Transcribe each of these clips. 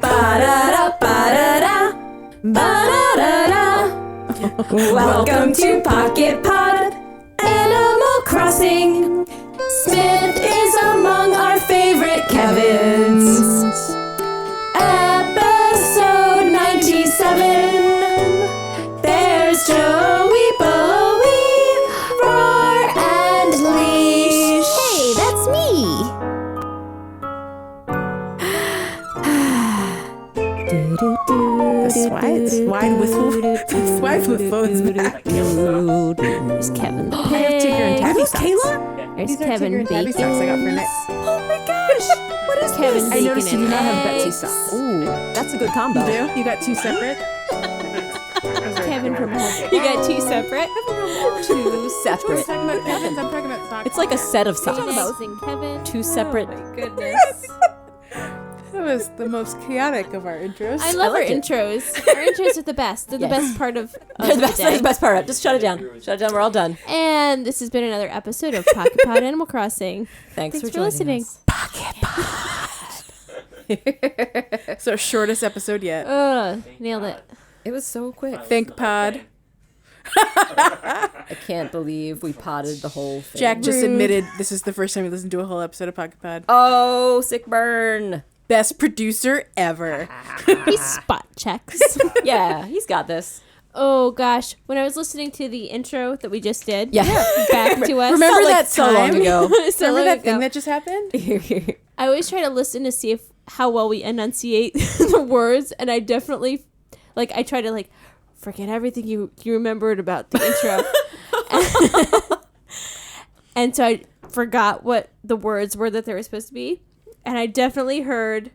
Ba-da-da, ba-da-da, ba-da-da-da. Welcome to Pocket Pod, Animal Crossing. Smith is among our favorite Kevins. Episode 97. There's Joey, Bowie, Roar, and Leash. Hey, that's me. Swine whistle is back. There's Kevin. I have Tigger and Tabby socks. There's These are Kevin Tigger and Tabby Bacon. socks I got for Nick. Oh my gosh. What is Kevin I Bacon noticed you do and not have Betsy eggs. socks. Ooh, that's a good combo. You do? You got two separate? Kevin from home. You got two separate? Two separate. I'm talking about Kevin's. I'm talking about socks. It's like a set of socks. Amazing Kevin. Two separate. Oh my goodness. That was the most chaotic of our intros. I love our like it. intros. Our intros are the best. They're the Yes. best part of They're the the best, day. that's the best part. Just shut it down. Shut it down. We're all done. And this has been another episode of Pocket Pod Animal Crossing. Thanks for for listening. us. It's our shortest episode yet. Nailed it. It was so quick. Think pod. I can't believe we potted the whole thing. Jack just admitted this is the first time he listened to a whole episode of Pocket Pod. Oh, sick burn. Best producer ever. He spot checks. Yeah, he's got this. Oh gosh, when I was listening to the intro that we just did, Yeah. back to us. Remember Felt like that so long time? ago. So Remember long that ago. thing that just happened? I always try to listen to see how well we enunciate the words, and I definitely, I try to forget everything you remembered about the intro, and so I forgot what the words were that they were supposed to be, and I definitely heard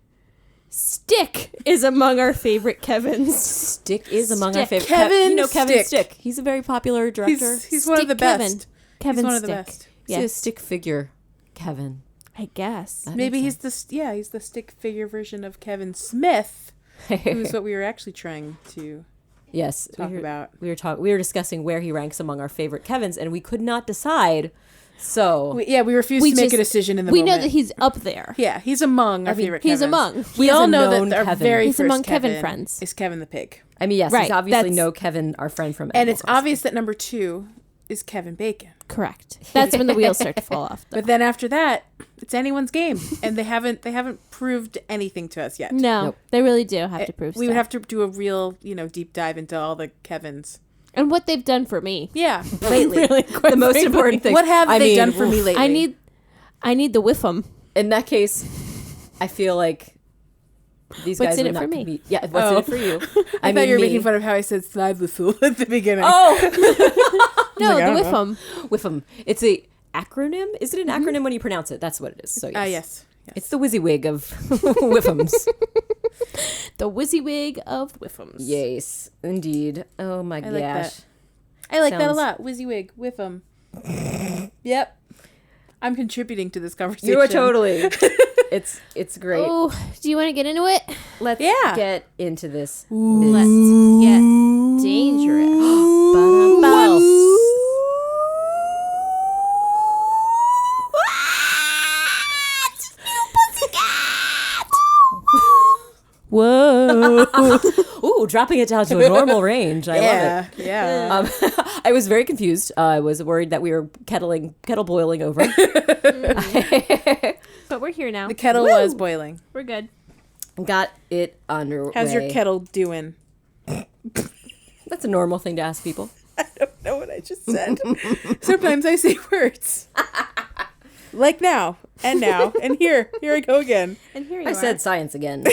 Stick is among our favorite Kevins. Stick is among our Stick. favorite. Kevin you know Kevin Stick. Stick. He's a very popular director. He's one of the Stick Kevin. best. Kevin He's one of the Stick. best. He's Yeah, a stick figure. Kevin. I guess. That Maybe makes he's he's the stick figure version of Kevin Smith, who's what we were actually trying to Yes, talk about. We were discussing where he ranks among our favorite Kevins, and we could not decide. So We refused to make a decision in the we moment. know that he's up there. Yeah, he's among our favorite he's Kevins. among. We He is all a know known that our Kevin. very He's first among Kevin Kevin friends. is Kevin the pig. I mean, yes, Right, he's obviously that's- no Kevin, our friend from And Animal it's Crossing. obvious that number 2 is Kevin Bacon. Correct. That's when the wheels start to fall off. Though. But then after that, it's anyone's game, and they haven't proved anything to us yet. No, Nope. they really do have to prove We would stuff. have to do a real, deep dive into all the Kevins. And what they've done for me. Yeah, lately. Really, quite the most frankly. important thing. What have I they mean, done for me lately? I need the WIIFM. In that case, I feel like these What's guys in would it not for me? compete. Yeah, what's in it for you? I thought you were me. making fun of how I said slide whistle at the beginning. Oh, No, like, I the don't know. WIIFM. with them. It's a acronym. Is it an acronym when you pronounce it? That's what it is. So yes. Yes. It's the WYSIWYG of WIIFMs. The WYSIWYG of WIIFMs. Yes, indeed. Oh my gosh. like that. I like that a Sounds- lot. WYSIWYG with them. Yep. I'm contributing to this conversation. You are totally. It's great. Oh, do you want to get into it? Let's Yeah. get into this. Let's get dangerous. Ba-dum-bum. Whoa. Ooh, dropping it down to a normal range. I love it. Yeah. I was very confused. I was worried that we were kettle boiling over. But we're here now. The kettle was boiling. We're good. Got it underway. How's your kettle doing? That's a normal thing to ask people. I don't know what I just said. Sometimes I say words. Like now, and here I go again. And here you I are. said science again.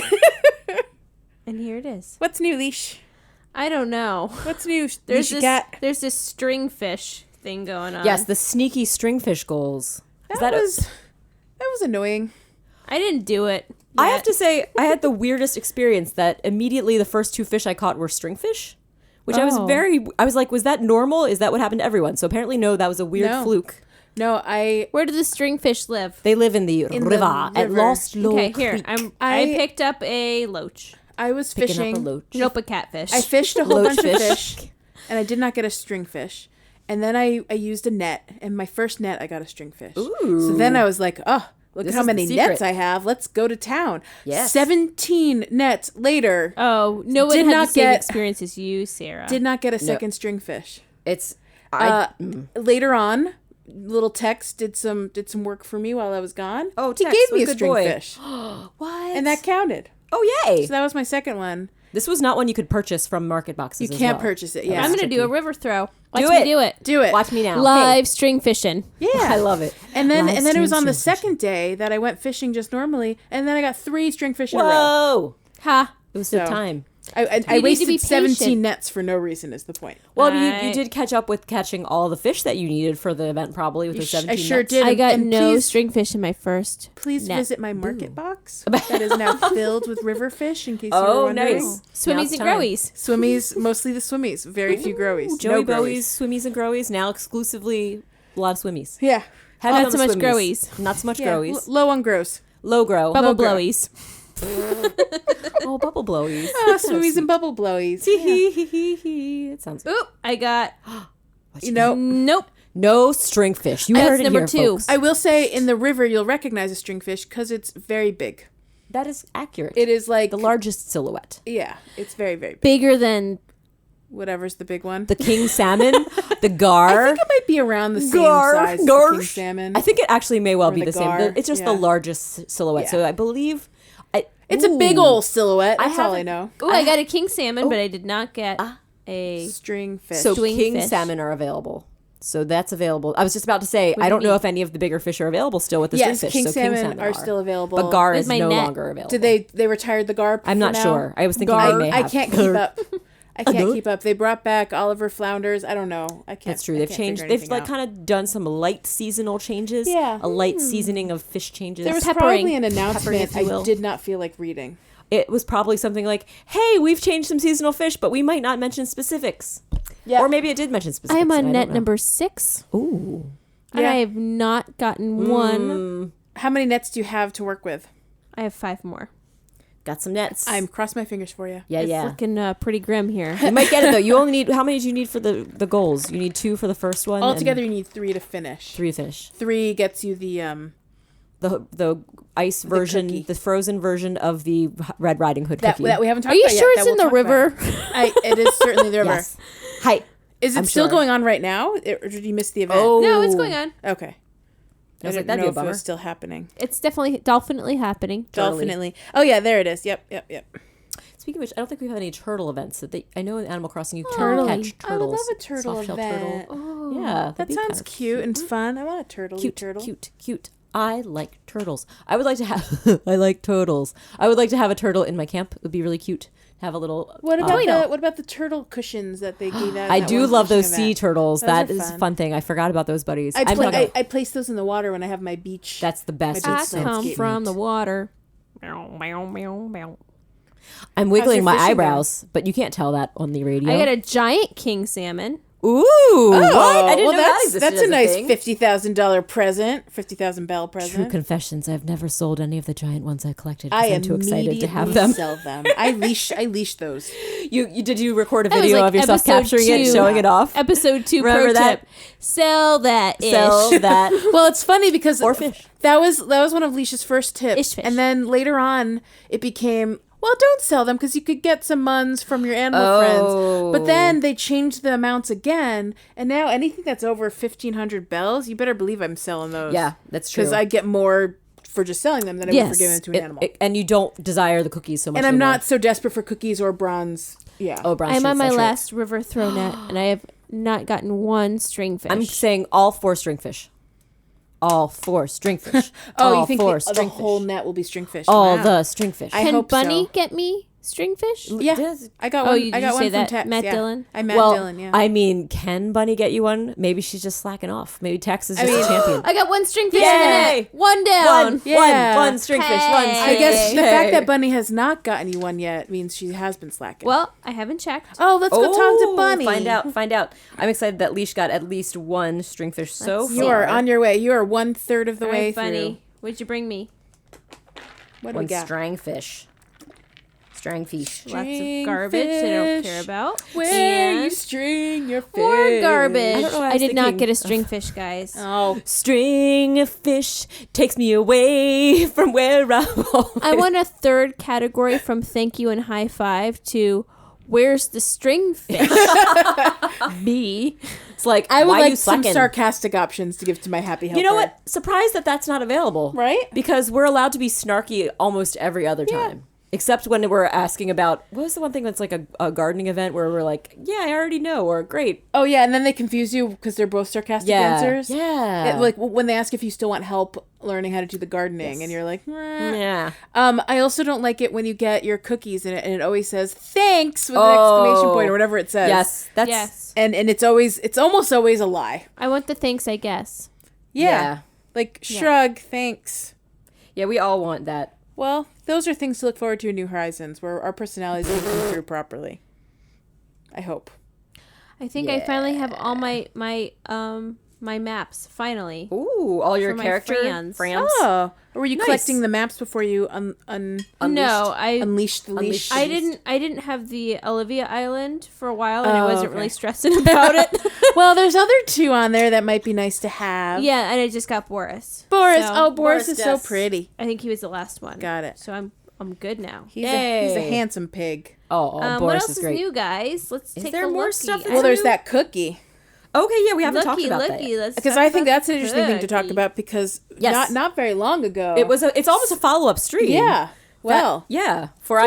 And here it is. What's new, Leash? I don't know. What's new, There's Leashy this, cat? there's this stringfish thing going on. Yes, the sneaky stringfish goals. That was annoying. I didn't do it. I yet. have to say, I had the weirdest experience that immediately the first 2 fish I caught were stringfish, which I was like, was that normal? Is that what happened to everyone? So apparently, no, that was a weird No. fluke. No, Where do the stringfish live? They live in the the river at river. Lost Low Okay, here. Creek. I picked up a loach. I was Picking fishing. up a loach. Nope, a catfish. I fished a whole Loach bunch of fish. fish, and I did not get a stringfish. And then I used a net, and my first net I got a stringfish. Ooh. So then I was like, oh, Look This at how is the many secret. nets I have. Let's go to town. Yes. 17 nets later. Oh, no one Did had not the same get- experience as you, Sarah. Did not get a second string fish. It's Later on, little Tex did some work for me while I was gone. Oh, he Tex, gave what me a a good string boy. fish, what? and that counted. Oh, yay! So that was my second one. This was not one you could purchase from market boxes. You as can't well. purchase it. Yeah, I'm gonna do a tricky. river throw. Watch Do me it. do it. do it. Watch me now. Live string fishing. Yeah, I love it. And then Live it was on the stream second day that I went fishing just normally, and then I got 3 string fish in a row. Whoa! Ha. It was So- the time. I need to be wasted 17 patient. nets for no reason. Is the point? Well, you Right. did catch up with catching all the fish that you needed for the event, probably with the 17 I sure nets. did. I got And no please- string fish in my first. Please net. visit my market box that is now filled with river fish. In case you were Oh, wondering. nice. Now Swimmies it's and time. growies. Swimmies, mostly the swimmies. Very few growies. Joey no Bowie's growies. swimmies and growies, now exclusively a lot of swimmies. Yeah. Heavy Not on so the much swimmies. growies. Not so much Yeah. growies. Low on gross. Low grow. Bubble grow. blowies. Oh, bubble blowies. Swimmies and bubble blowies. It sounds Oop, I got You know, nope. no string fish. You That's heard it number here, 2. folks. I will say in the river you'll recognize a stringfish because it's very big. That is accurate. It is like the largest silhouette. Yeah, it's very very big. Bigger than Whatever's the big one. The king salmon, the gar. I think it might be around the same Gar. size as the king Garsh. salmon. I think it actually may well Or be the the same. gar, It's just yeah. the largest silhouette. Yeah. So I believe It's a big old silhouette. I That's all I haven't- know. Oh, I got a king salmon, but I did not get a Stringfish. So Swing king fish. salmon are available. So that's available. I was just about to say, I don't know if any of the bigger fish are available still with the yes, stringfish. king So salmon are still available. But gar With is my no net. longer available. Did they retired the gar? I'm for not now? sure. I was thinking I, they may have. I can't keep up. I can't keep up. They brought back Oliver flounders. I don't know. I can't. That's true. I They've can't changed. figure They've anything like out. kind of done some light seasonal changes. Yeah. A light seasoning of fish changes. There was peppering. probably an announcement if you I will. did not feel like reading. It was probably something like, "Hey, we've changed some seasonal fish, but we might not mention specifics." Yeah. Or maybe it did mention specifics. I am and on don't net know. number 6, Ooh. and Yeah. I have not gotten one. How many nets do you have to work with? I have 5 more. Got some nets. I'm cross my fingers for you. Yeah, It's yeah. looking pretty grim here. You might get it though. You only need how many do you need for the goals? You need 2 for the first one. Altogether, and you need 3 to finish. 3 to finish. 3 gets you the The ice version, cookie. the frozen version of the Red Riding Hood that cookie. that we haven't talked Are you about sure yet, it's that in we'll the talk about. river? It is certainly the river. Yes. Hi. Is it I'm still sure. going on right now, or did you miss the event? Oh. No, it's going on. Okay. I was like, didn't that'd know be a if it bummer. was still happening. It's definitely happening. Totally. Definitely. Oh yeah, there it is. Yep. Speaking of which, I don't think we've had any turtle events. I know in Animal Crossing you can Turtle. catch I would turtles. love a turtle Soft-shell event. turtle. Yeah, that'd That be sounds kinda cute and fun. I want a turtle. Cute, turtle. cute. I like turtles. I would like to have. I like turtles. I would like to have a turtle in my camp. It would be really cute. Have a little. What about the turtle cushions that they gave out? I at that do one love those fishing sea event? turtles. Those That are is fun. a fun thing. I forgot about those buddies. I place those in the water when I have my beach. That's the best. My I beach It's so come landscape. from the water. I'm wiggling your my fishing eyebrows, but you can't tell that on the radio. I got a giant king salmon. Ooh, what? I didn't know that existed that's as a nice thing. $50,000 present. $50,000 present. True confessions. I've never sold any of the giant ones I collected. 'cause I I'm too excited to have immediately them. Sell them. I leash those. You did you record a That was video like of yourself episode capturing it, 2. showing it off? Episode 2 Remember pro that? tip. Sell that ish. Sell that. Well, it's funny because Or fish. That was one of Leisha's first tips, Ish fish. and then later on it became, well, don't sell them because you could get some muns from your animal friends. But then they changed the amounts again, and now anything that's over 1,500 bells, you better believe I'm selling those. Yeah, that's true. Because I get more for just selling them than I would for giving it to an animal. And you don't desire the cookies so much. And I'm anymore. not so desperate for cookies or bronze. Yeah. Oh, brown I'm streets, on my that's right. last river throw net, and I have not gotten one stringfish. I'm saying all 4 stringfish. All 4 stringfish. Oh, all you think 4 the stringfish. whole net will be stringfish? all Wow. the stringfish. I Can hope Bunny so. get me stringfish? Yeah, I got Oh, one. you- I did got you one say from that, Tex. Matt yeah. Dillon? I met well, Dylan. Yeah. I mean, can Bunny get you one? Maybe she's just slacking off. Maybe Tex is just mean- a champion. I got one stringfish in the Yay! net. One down. Yeah. One stringfish. One Hey. stringfish. I guess the Hey. fact that Bunny has not gotten you one yet means she has been slacking. Well, I haven't checked. oh, let's go talk to Oh, Bunny. Find out. I'm excited that Leash got at least one stringfish so You far. are on your way. You are 1/3 of the All way right, through. Bunny. What'd you bring me? What do One we got? strangfish. String fish. Lots of garbage I don't care about. Where you And string your fish. more garbage. I don't know why I I was did not thinking- get a string fish, guys. Oh, String fish takes me away from where I I want a third category from thank you and high five to where's the string fish? B. It's like, I would why you like some slacking? sarcastic options to give to my happy helper. You know what? Surprised that that's not available. Right? Because we're allowed to be snarky almost every other time. Except when we're asking about, what was the one thing that's like a gardening event where we're like, yeah, I already know, or great. Oh, yeah, and then they confuse you because they're both sarcastic answers. Yeah. Like when they ask if you still want help learning how to do the gardening, and you're like, "Meh." Yeah. I also don't like it when you get your cookies and it always says thanks with an exclamation point or whatever it says. Yes. That's, Yes. And it's almost always a lie. I want the thanks, I guess. Yeah. Like shrug, thanks. Yeah, we all want that. Well, those are things to look forward to in New Horizons, where our personalities will come through properly. I hope. I think I finally have all my maps, finally. Ooh, all your For my character friends. Oh, or were you Nice. collecting the maps before you No, I unleashed the leash? I didn't have the Olivia Island for a while, and I Oh, wasn't okay. really stressing about it. Well, there's other two on there that might be nice to have. Yeah, and I just got Boris. Boris. So, Oh, Boris is so yes. pretty. I think he was the last one. Got it. So I'm good now. He's a Yay. handsome pig. Oh, What Boris else is is great. new, guys? Let's Is take there a more looky. stuff that's Well, there's new? that cookie. Okay, yeah, we haven't talked about that yet. Let's Because talk I think about that's an the interesting thing to talk cookie. about because Yes. not very long ago. It's almost a follow-up stream. Yeah. Well. Yeah. For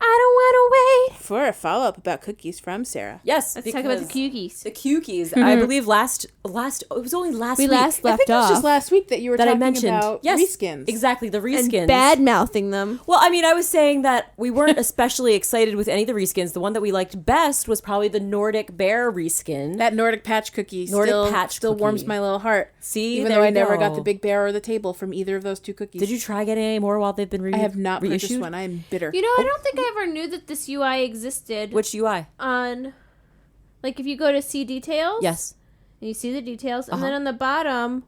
I don't want to wait. For a follow-up about cookies from Sarah. Yes, Let's talk about the cookies. The cookies. I believe last it was only last We week last I left think it was off just last week that you were that I talking mentioned. about Yes, reskins. exactly, the and reskins. bad mouthing them. Well, I mean, I was saying that we weren't especially excited with any of the reskins. The one that we liked best was probably the Nordic Bear reskin. That Nordic Patch cookie Nordic still, Patch still cookie. warms my little heart. See, even there though I you never got go. the big bear or the table from either of those two cookies. Did you try getting any more while they've been I have not purchased reissued? one. I am bitter. You know, I don't think I ever knew that this UI existed Which UI? on, like, if you go to see details. Yes. And you see the details, and then on the bottom,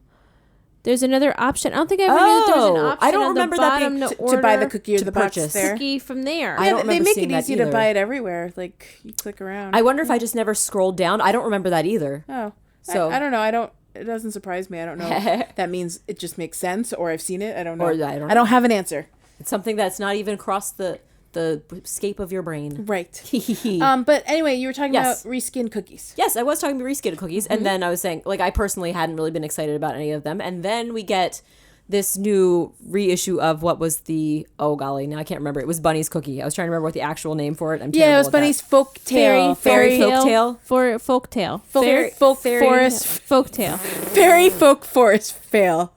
there's another option. I don't think I ever knew that there was an Oh, option I don't on the remember that bottom being to to buy the order cookie or to the box purchase. there. cookie from there. I don't they remember make seeing it that easy to either. buy it everywhere. Like you click around. I wonder if I just never scrolled down. I don't remember that either. Oh, So- I don't know. It doesn't surprise me. I don't know. If that means it just makes sense, or I've seen it. I don't know. Or I don't I don't have an answer. It's something that's not even crossed the scape of your brain. Right. Yes, But anyway, you were talking Yes. about reskin cookies. I was talking about reskin cookies, and then I was saying, like, I personally hadn't really been excited about any of them, and then we get this new reissue of what was the now I can't remember. It was Bunny's cookie. I was trying to remember what the actual name for it. I'm Yeah, it terrible was at Bunny's that. folktale. Fairy folktale? For folktale. folk forest. Folktale. Fairy folk forest fail.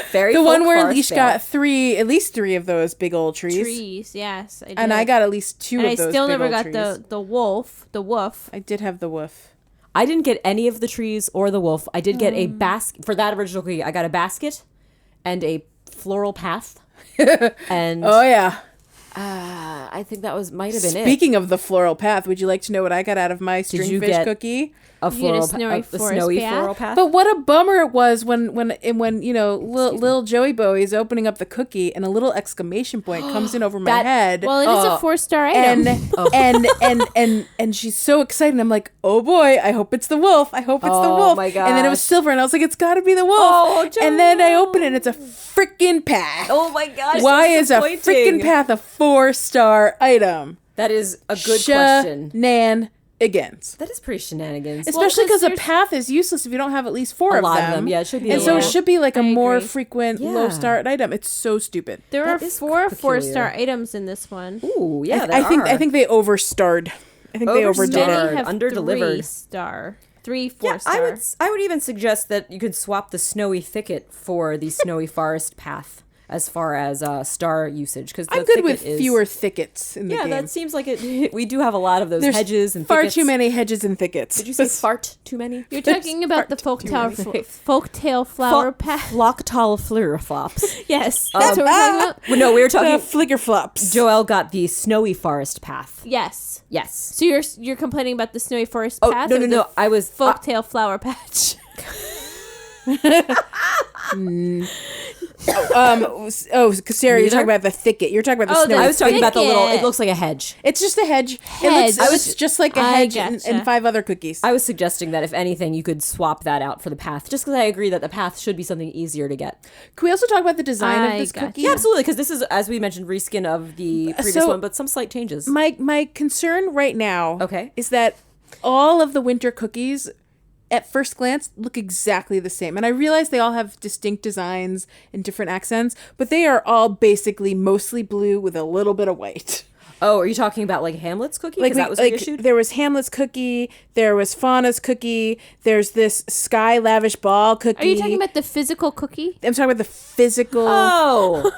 Fairy The folk one where forest Leash fail. got at least three of those big old trees. Trees, yes. I did. And I got at least two And of I those still big never old got trees. the woof. I did have the woof. I didn't get any of the trees or the wolf. I did get a basket for that original cookie. I got a basket and a floral path. And Oh yeah. I think that might have been Speaking of the floral path, would you like to know what I got out of my you stringfish get- cookie? a You get a floral snowy a forest snowy path? floral path. But what a bummer it was when little Joey Bowie is opening up the cookie and a little exclamation point comes in over my That- head. Well, it is a 4-star item. and she's so excited. I'm like, oh boy, I hope it's the wolf. I hope it's the Oh, wolf. my And then it was gosh. silver, and I was like, it's got to be the wolf. Oh, and then I open it, and it's a freaking path. Oh my gosh! Why that's is a disappointing. freaking path a 4-star item? That is a good question. Shenanigans. That is pretty shenanigans. Especially 'cause because a there's- path is useless if you don't have at least 4 A of lot them. of them. Yeah, it should be And a so it little- should be like a I more agree. frequent Yeah. low-star item. It's so stupid. There That are is 4 peculiar. 4-star items in this one. Ooh, yeah, I think they overstarred. I think they Overstarred. overdid Many it. have Under-delivered. 3-star. 3 Yeah, 4-star. I would even suggest that you could swap the snowy thicket for the snowy forest path as far as star usage, because I'm good with fewer thickets in the Yeah, game. that seems like it. We do have a lot of those There's hedges and far thickets. too many hedges and thickets. Did you say fart too many? You're talking about the folktale flower path. Locktail fleur-flops. Yes, that's what we're talking about. Well, no, we were the talking. flicker flops? Joelle got the snowy forest path. Yes. Yes. So you're complaining about the snowy forest Oh path? no or no the no! I was folktale flower patch. Sarah, you're talking about the thicket. You're talking about the snowy. I was talking about the little. thicket. It looks like a hedge. It's just a hedge. Hedge. It looks just like a I hedge gotcha. and 5 other cookies. I was suggesting that if anything, you could swap that out for the path, just because I agree that the path should be something easier to get. Can we also talk about the design I of this gotcha. cookie? Yeah, absolutely, because this is, as we mentioned, reskin of the previous so- one, but some slight changes. My concern right now Okay. is that all of the winter cookies at first glance look exactly the same. And I realize they all have distinct designs and different accents, but they are all basically mostly blue with a little bit of white. Oh, are you talking about like Hamlet's cookie? Because that was reissued? there was Hamlet's cookie, there was Fauna's cookie, there's this Sky Lavish Ball cookie. Are you talking about the physical cookie? I'm talking about the physical Oh,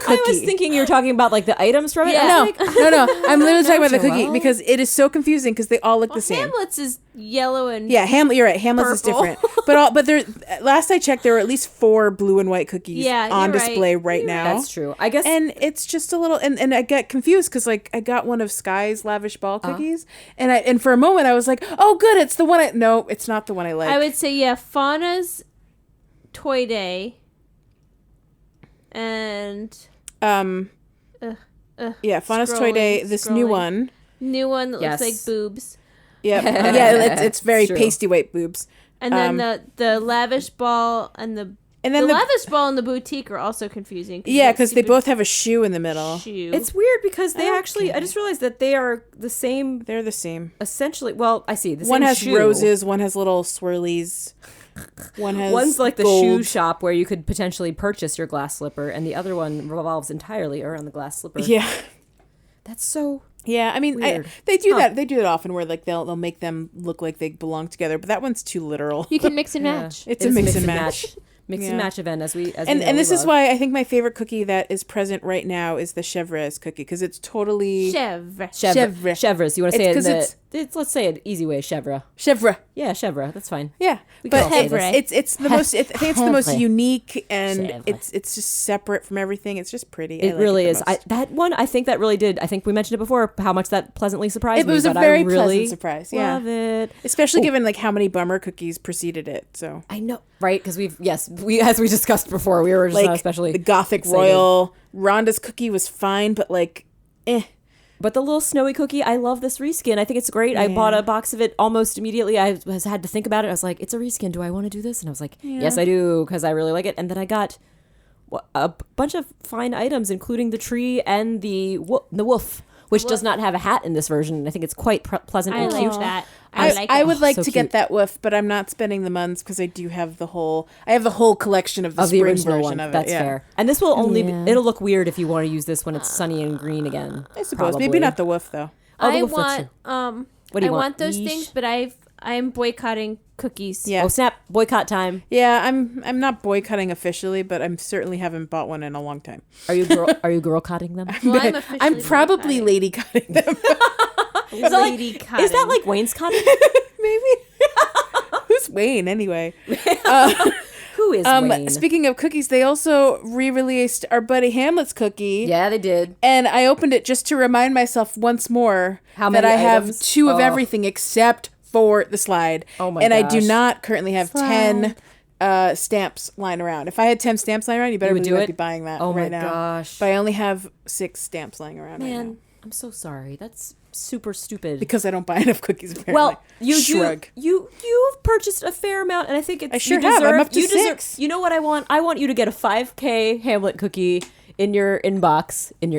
I was cookie. thinking you were talking about like the items from it. Yeah. I was No, like, no. I'm literally talking about the cookie Joelle. because it is so confusing because they all look the same. Hamlet's is yellow and Yeah, Hamlet. You're right. Hamlet's is Purple. different, but there. Last I checked, there were at least 4 blue and white cookies Yeah, on you're right. display right now. That's true. I guess. And it's just a little, and I get confused because like I got one of Sky's Lavish Ball cookies, and for a moment I was like, oh, good, it's the one. No, it's not the one I like. I would say Fauna's Toy Day and yeah, Fauna's Toy Day. scrolling, This new scrolling. one. new one that Yes. looks like boobs. Yeah, it's very True. pasty white boobs. And then the lavish ball and the then lavish ball and the boutique are also confusing. Yeah, because they both have a shoe in the middle. shoe. It's weird because they actually. Okay. I just realized that they are the same. They're the same. Essentially, well, I see. The One same has shoe. roses. One has little swirlies. One has One's like the gold. shoe shop where you could potentially purchase your glass slipper, and the other one revolves entirely around the glass slipper. Yeah. That's so. Yeah, I mean, Weird. they do that. They do it often, where like they'll make them look like they belong together. But that one's too literal. you can mix and match. It's It a is mix and match. Mix Yeah. and match event as we And know this we is love. why I think my favorite cookie that is present right now is the chèvres cookie because it's totally Chèvre. Chèvre. Chèvres. You want to say It's it 'cause in it's- the, let's say it easy way, chèvre. chèvre. Yeah, chèvre. That's fine. Yeah, We can but all say this. it's the most. I think it's the most Chèvre. unique and Chèvre. it's just separate from everything. It's just pretty. I It like really the is. most. That one, I think that really did. I think we mentioned it before, how much that pleasantly surprised It me. was a but very I really pleasant surprise. Yeah, love it. especially given like how many bummer cookies preceded it. So I know, right? Because we as we discussed before, we were just not like especially the Gothic excited. Royal Rhonda's cookie was fine, but like, But the little snowy cookie, I love this reskin. I think it's great. I bought a box of it almost immediately. I had to think about it. I was like, it's a reskin. Do I want to do this? And I was like, yes, I do, because I really like it. And then I got a bunch of fine items, including the tree and the wolf, which does not have a hat in this version. And I think it's quite pleasant I and like cute. that. I, like I it. would like so to cute. get that woof, but I'm not spending the months because I do have the whole. I have the whole collection of the Of the spring original version one. of it. That's yeah. fair. And this will only Yeah. it'll look weird if you want to use this when it's sunny and green again. I suppose probably. maybe not the woof though. Oh, the I wolf, that's want What do you I want? want those Yeesh. things, but I'm boycotting cookies. Yeah. Oh snap! Boycott time. Yeah, I'm not boycotting officially, but I'm certainly haven't bought one in a long time. Are you girl cutting them? Well, I'm officially I'm probably boycotting. lady cutting them. Is that like Lady is that cutting. like wainscoting? Maybe. Who's Wayne anyway? Who is Wayne? Speaking of cookies, they also re-released our buddy Hamlet's cookie. Yeah, they did. And I opened it just to remind myself once more How that many I have items? 2 of Oh. everything except for the slide. Oh my And I do gosh. not currently have 10 stamps lying around. If I had 10 stamps lying around, you better You would believe do I'd it? be buying that Oh my right now. gosh. But I only have 6 stamps lying around right now. Man, I'm so sorry. That's super stupid. Because I don't buy enough cookies apparently. well, you Shrug. you've purchased a fair amount, and I think it's I sure you have. I'm deserve- up to you deserve- 6. You know what I want? I want you to get a 5K Hamlet cookie in your inbox, in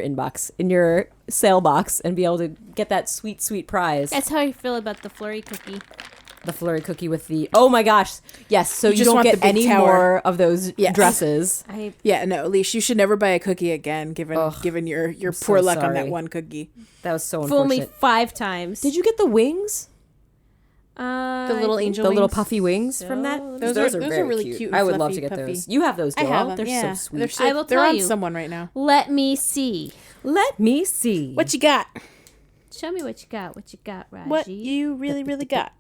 your sale box, and be able to get that sweet prize. That's how I feel about the flurry cookie. The flurry cookie with the oh my gosh, yes. So you just don't want get the big any tower. more of those Yes. dresses. Yeah, no, Leash, you should never buy a cookie again, given your poor luck on that sorry. one cookie. That was so Fool me unfortunate. 5 times. Did you get the wings? The little angel The little wings? puffy wings from that? Those are very really cute and I would love fluffy, to get puffy. those. You have those, I Joelle. have them. They're Yeah. so sweet. They're, so, I will they're tell on you. someone right now. Let me see. Let me see. What you got? Show me what you got. What you got, Raji? What you really got?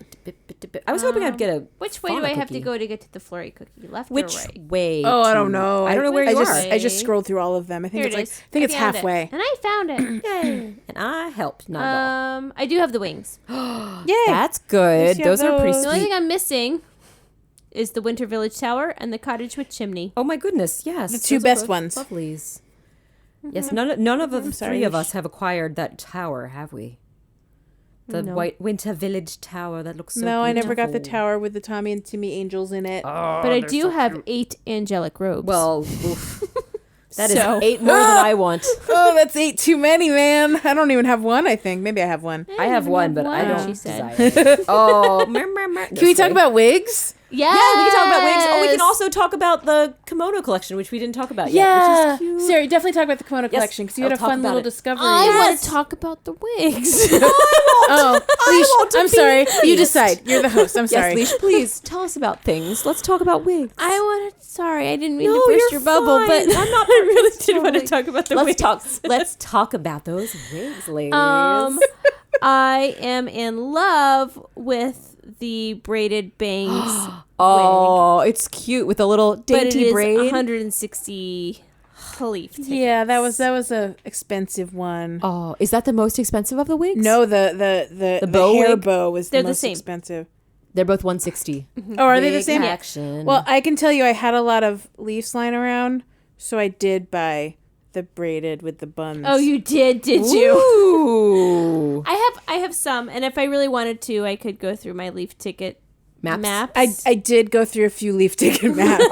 I was hoping I'd get a Which way do fauna I have to cookie. go to get to the flurry cookie? Left Which or right? way? Oh, I don't know. I don't know where I you just, are. I just scrolled through all of them. I think Here it's it like is. I think it's found it. halfway. And I found it. Yay. And I helped. Not at all. I do have the wings. Yay! That's good. Yes, you have Those are pretty those. The only sweet. thing I'm missing is the Winter Village Tower and the Cottage with Chimney. Oh my goodness, yes. The two Those are best both ones. Lovelies. Yes, none of the sorry, three of us have acquired that tower, have we? The No. white Winter Village Tower that looks so No, I never got the beautiful. tower with the Tommy and Timmy angels in it. But I do have 8 angelic robes. Well, oof. That is So- 8 more than I want. Oh, that's 8 too many, man. I don't even have one, I think. Maybe I have one. I have one, but I one, don't she said. desire it. Oh, Can we talk about wigs? yeah, Yeah, we can talk about wigs. Oh, we can also talk about the kimono collection, which we didn't talk about yet. Yeah. Which is cute. Sarah, definitely talk about the kimono Yes, collection because you had I'll a talk fun about little it. discovery. I want to talk about the wigs. Oh, Leash, I'm sorry. You decide. You're the host. I'm sorry. Yes, Leash, please tell us about things. Let's talk about wigs. I want to. Sorry, I didn't mean No, to burst you're your bubble, fine. but I'm not I really did want to totally- talk about the Let's wigs. talk. Let's talk about those wigs, ladies. I am in love with the braided bangs. Oh, it's cute with a little But it dainty is braid. 160 leaf tickets. Yeah, that was a expensive one. Oh, is that the most expensive of the wigs? No, the bow hair wig? bow was They're the the most same. expensive. they're both 160. Oh, are they the Wig same? action. Well, I can tell you, I had a lot of leaves lying around, so I did buy the braided with the buns. Oh, you did you? Ooh. I have some, and if I really wanted to, I could go through my leaf ticket Maps? I did go through a few leaf ticket maps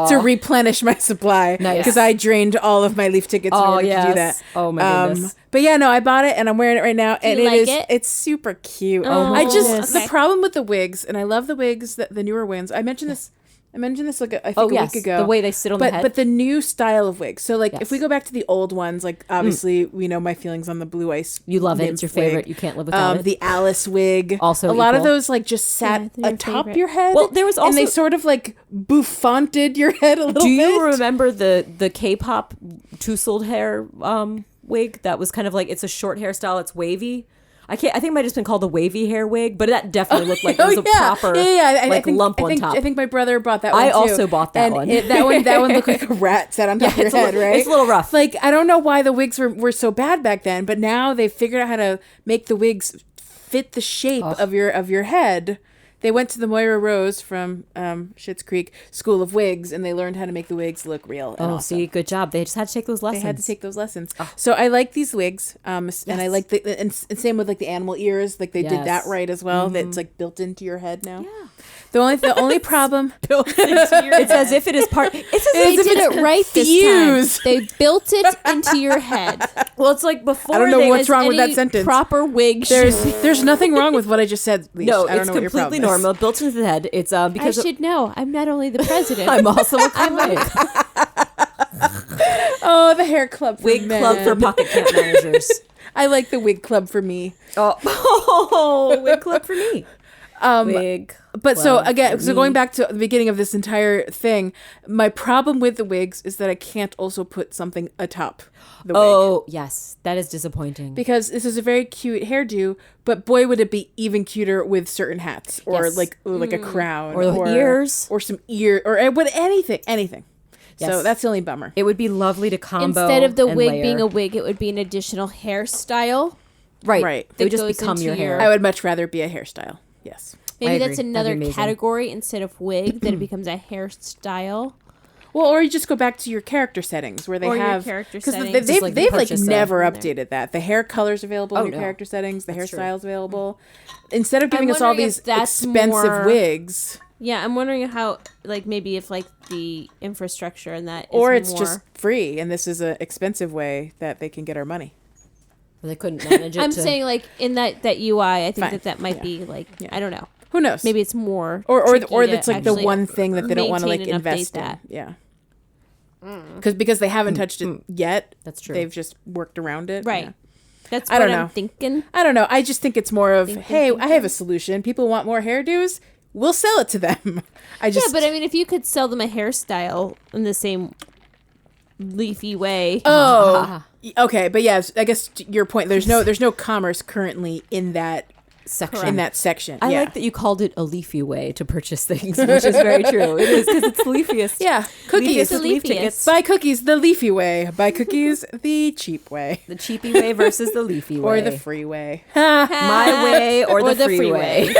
to replenish my supply Nice. because I drained all of my leaf tickets in Oh, order to do yes. that. Oh, my goodness. But yeah, no, I bought it and I'm wearing it right now, and you like is it? it's super cute. Oh, I just goodness. the Okay. problem with the wigs, and I love the wigs, the newer ones. I mentioned this like I think Oh, a yes. week ago. The way they sit on the but head. but the new style of wigs. So like Yes. if we go back to the old ones, like obviously we know my feelings on the blue ice. You love it. It's your nymph wig. favorite. You can't live without it. The Alice wig. Also a lot of equal. those like just sat Yeah, they're your atop favorite. your head. Well, there was and they also- sort of like bouffanted your head a little Do bit. you remember the K-pop tousled hair wig that was kind of like, it's a short hairstyle, it's wavy? I think it might have just been called the wavy hair wig, but that definitely looked like it was a proper I think, lump I on think, top. I think my brother bought that one I too. also bought that And one. that one looked like a rat sat on top of your it's head, right? It's a little rough. Like, I don't know why the wigs were so bad back then, but now they've figured out how to make the wigs fit the shape of your head. They went to the Moira Rose from Schitt's Creek School of Wigs, and they learned how to make the wigs look real. And Oh, awesome. see, good job. They just had to take those lessons. They had to take those lessons. So I like these wigs, and I like and same with like the animal ears. Like they did that Yes. right as well. That's like built into your head now. Yeah. The only problem. It's as if it is part. It's as They if did it right this fused. time. They built it into your head. well, it's like before. I don't know they what's As wrong with that any sentence. Proper wig. There's nothing wrong with what I just said. Leash. No, I don't it's know what your completely problem is. normal. Built into the head. It's I because should know. I'm not only the president. I'm also a wig. Oh, the hair club for Wig men. club for pocket camp managers. I like the wig club for me. Oh, wig club for me. Wig. But so club again, for so me. going back to the beginning of this entire thing, my problem with the wigs is that I can't also put something atop the wig. Oh, yes, that is disappointing. Because this is a very cute hairdo, but boy, would it be even cuter with certain hats or Yes. like a crown Or the ears. or some ear or what anything. So Yes. that's the only bummer. It would be lovely to combo. Instead of the and wig layer. being a wig, it would be an additional hairstyle. right, Right. It would that just goes become into your hair. your- I would much rather be a hairstyle. Yes. Maybe I that's agree. That'd be another amazing. category instead of wig, that it becomes a hairstyle. Well, or you just go back to your character settings where they Or your have character because settings. they've Just like the they've like purchase of never in there. updated that. The hair colors available in Oh, your no. character settings, the That's true. hairstyles available. Instead of I'm giving us all wondering these if that's expensive more- wigs, Yeah, I'm wondering how, like, maybe if like the infrastructure and that, is or it's more... just free, and this is an expensive way that they can get our money. They couldn't manage it. I'm to- saying like in that UI, I think Fine. that might Yeah. be like Yeah. I don't know. Who knows? Maybe it's more or tricky it's to like the actually one thing that they don't want to like maintain and update invest in. that. Yeah. Because they haven't touched it yet. That's true. They've just worked around it. Right. Yeah. That's I what don't I'm know. thinking. I don't know. I just think it's more of, Think, hey, think, I have a solution. People want more hairdos. We'll sell it to them. I just Yeah, but I mean, if you could sell them a hairstyle in the same leafy way, Oh, okay, but yes, I guess to your point. There's no commerce currently in that section. section. I yeah. like that you called it a leafy way to purchase things, which is very true. It is because it's the leafiest. Yeah, cookies. the leaf leafiest. tickets. Buy cookies the leafy way. Buy cookies the cheap way. The cheapy way versus the leafy way. Or the free way. My way or the freeway.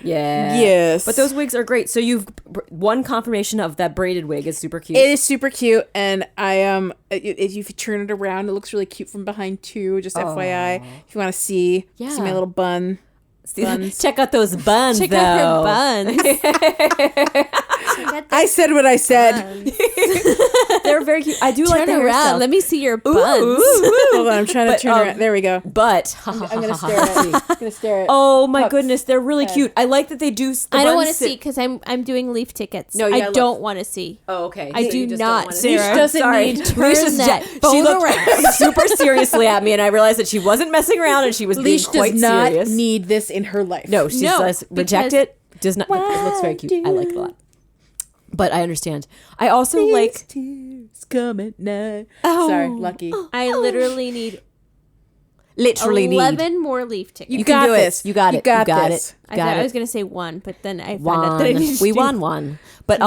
Yeah. Yes. But those wigs are great. So you've one confirmation of that braided wig is super cute. It is super cute, and I if you turn it around, it looks really cute from behind too. Just FYI, if you want to see my little buns. Check out those buns, Check though. out her buns. I said what I said. They're very cute. I do like Turn the around. hairstyle. Let me see your buns. Hold on, I'm trying to But, turn around. There we go. But I'm gonna stare at it. I'm gonna stare at. oh my Pups. goodness, they're really cute. I like that they do. I don't want to see because I'm doing leaf tickets. No, you I gotta don't want to see. Oh, okay. I do not, Sarah. Leash doesn't Sorry. need- Turn that phone she looked around. super seriously at me, and I realized that she wasn't messing around, and she was being Leash quite does not serious. need this in her life. No, she No, says reject because- it. Does not. It looks very cute. I like it a lot. But I understand. I also like. tears come at night. Oh. Sorry, Lucky. I literally need Literally 11 more leaf tickets. You You got can do this. it. You got You it. got you got this. it. I Got thought it. I was gonna say one, but then I found Won. out that I needed We to do won one. But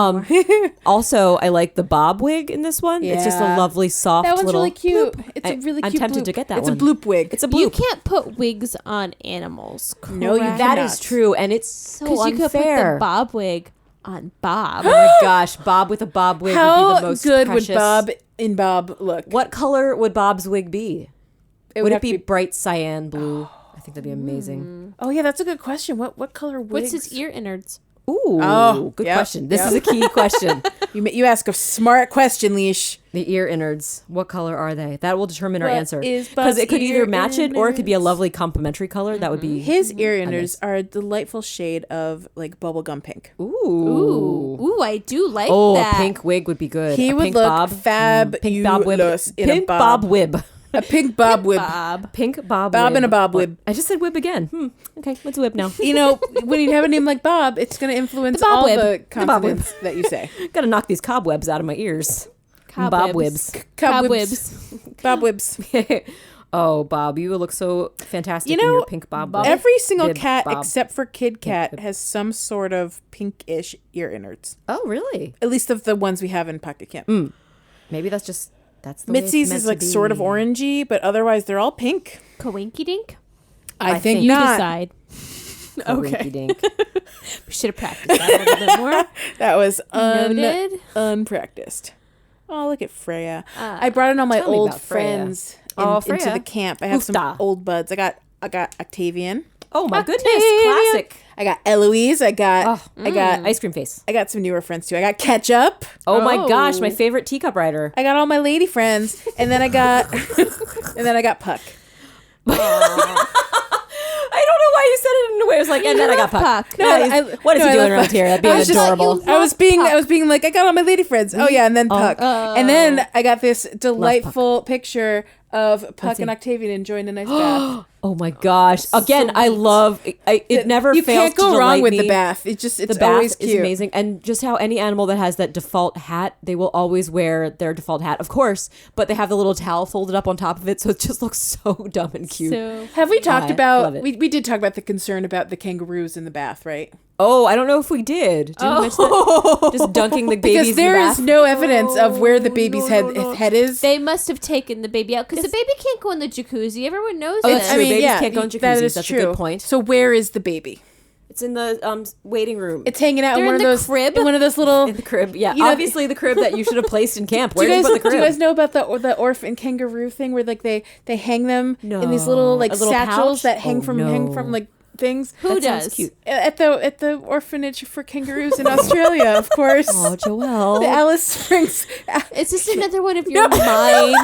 also I like the bob wig in this one. It's just a Yeah. lovely soft That one's little really cute. bloop. It's a really I'm cute tempted bloop. to get that it's one. a bloop wig. It's a You bloop. can't put wigs on animals. No, you correct? That cannot. is true, and it's so Because you could put unfair. the bob wig on Bob. Oh my gosh, Bob with a bob wig would be How the most good precious. would Bob in Bob look? What color would Bob's wig be? Would it have be to bright cyan blue? I think that'd be amazing. Oh yeah, that's a good question. What color wigs? What's his ear innards? Ooh, Oh, good yep, question. This yep. is a key question. You ask a smart question, Leash. The ear innards. What color are they? That will determine our What answer. is Because it Bob's could either ear match it or it could be a innards? lovely complementary color. That would be. His ear innards are a delightful shade of like bubblegum pink. Ooh, I do like Oh, that. a pink wig would be good. He A would pink look bob. Pink bob wib. fabulous in a Pink bob. bob wib. A pink bob wib. Bob. Pink bob Bob wib. and a bob wib. I just said wib again. Okay, what's a wib now? You know, when you have a name like Bob, it's going to influence The bob all wib. the The bob wib. consonants that you say. Gotta knock these cobwebs out of my ears. Bob Cobwebs. wibs. Cobwebs. Bob wibs. Oh, Bob, you would look so fantastic You in know, your pink bob wig. Every single Bib cat bob. except for Kid Cat bib. has some sort of pinkish ear innards. Oh, really? At least of the ones we have in Pocket Camp. Maybe that's the way it's Mitzi's meant is to like sort of be. orangey, but otherwise they're all pink. Coinky dink? I think You not. decide. Coinky dink. We should have practiced that a little bit more. That was Noted. unpracticed. Oh, look at Freya. I brought in all my tell me old about Freya. friends Oh, into Freya. the camp. I have Hoofda. some old buds. I got Octavian. Oh my goodness, Octavian. classic. I got Eloise. I got Ice cream face. I got some newer friends too. I got Ketchup. Oh my Oh. gosh, my favorite teacup rider. I got all my lady friends, and then I got Puck. I don't know why you said it in a way. I was like, and then I got Puck. Puck. No, What is he I doing love around Puck. here? That being I was just- adorable. I was being like, I got all my lady friends. Oh yeah, and then Puck, and then I got this delightful picture of Puck and Octavian enjoying a nice bath. Oh my gosh! Again, I love it. Never You fails can't go to wrong delight with me. the bath. It's The always bath cute. is amazing, and just how any animal that has that default hat, they will always wear their default hat, of course. But they have the little towel folded up on top of it, so it just looks so dumb and cute. So Have we talked I about? love it. We did talk about the concern about the kangaroos in the bath, right? Oh, I don't know if we did. Did we mention that? Just dunking the babies Because there in the is bath. no evidence of where the baby's head is. they must have taken the baby out because the baby can't go in the jacuzzi. Everyone knows Oh, that. that's true. Babies can't go in that jacuzzis. is That's a true. good point. So where is the baby? It's in the waiting room. It's hanging out They're in one in of the those crib? in one of those little. in the crib. Yeah, You know, obviously the crib that you should have placed in camp. Do Where you did guys you put the do you crib? guys know about the orphan kangaroo thing where like they hang them in these little like A little satchels pouch? that hang Oh, from no. like things? Who That sounds does? cute. At the orphanage for kangaroos in Australia, of course. Oh, Joelle. The Alice Springs. Is this another one of your mind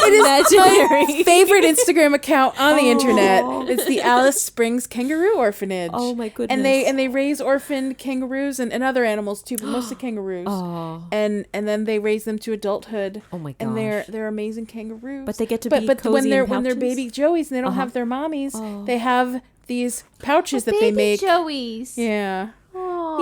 imaginary? Favorite Instagram account on the internet. It's the Alice Springs Kangaroo Orphanage. Oh, my goodness. And they raise orphaned kangaroos and other animals too, but mostly kangaroos. Oh. And then they raise them to adulthood. Oh my And gosh. they're amazing kangaroos. But they get to but be but when cozy they're in when they're pouches? baby joeys and they don't have their mommies, they have these pouches that they Baby make. Joeys. Yeah. Aw.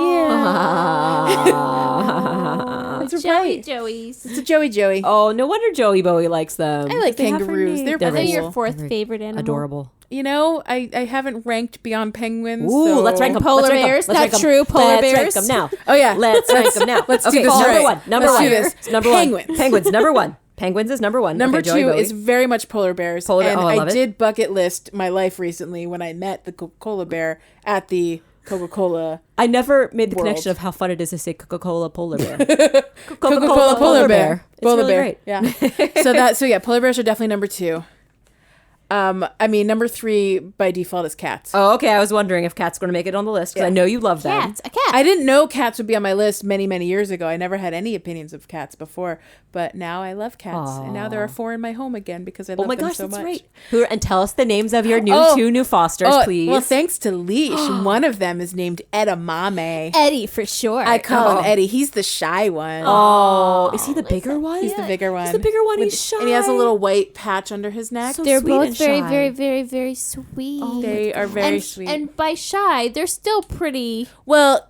Yeah. That's Joey right. Joeys. It's a Joey. Oh, no wonder Joey Bowie likes them. I like They have kangaroos. her They're name. Are they cool. your fourth favorite animal? Adorable. You know, I haven't ranked beyond penguins. Ooh, so- let's rank them. Polar let's rank 'em. bears? Let's Not rank 'em. true. Polar Let's bears? rank them now. Oh yeah. Let's rank them now. Let's okay, do this number right. one. Number Let's one. do this. Number one. Penguins. Penguins. Number one. Penguins is number one. Number Okay, Joey two Bowie. is very much polar bears. Polar bear- and oh, I love it. did bucket list my life recently when I met the koala bear at the Coca-Cola. I never made the World. connection of how fun it is to say Coca-Cola polar bear. Coca-Cola polar bear. It's Polar really bear. great. Yeah. So yeah, polar bears are definitely number 2. I mean, number 3 by default is cats. Oh, okay. I was wondering if cats going to make it on the list because I know you love them. Cats, a cat. I didn't know cats would be on my list many, many years ago. I never had any opinions of cats before, but now I love cats, and now there are 4 in my home again because I love Oh my them gosh, so that's much. right. And tell us the names of your two new fosters, please. Well, thanks to Leash. One of them is named Edamame. Eddie for sure. I call him Eddie. He's the shy one. Oh, is he the bigger one? He's the bigger one. He's the bigger one. He's shy. And he has a little white patch under his neck. So They're sweet both and very, shy. very, very, very sweet. They are very and, sweet. And by shy, they're still pretty. Well,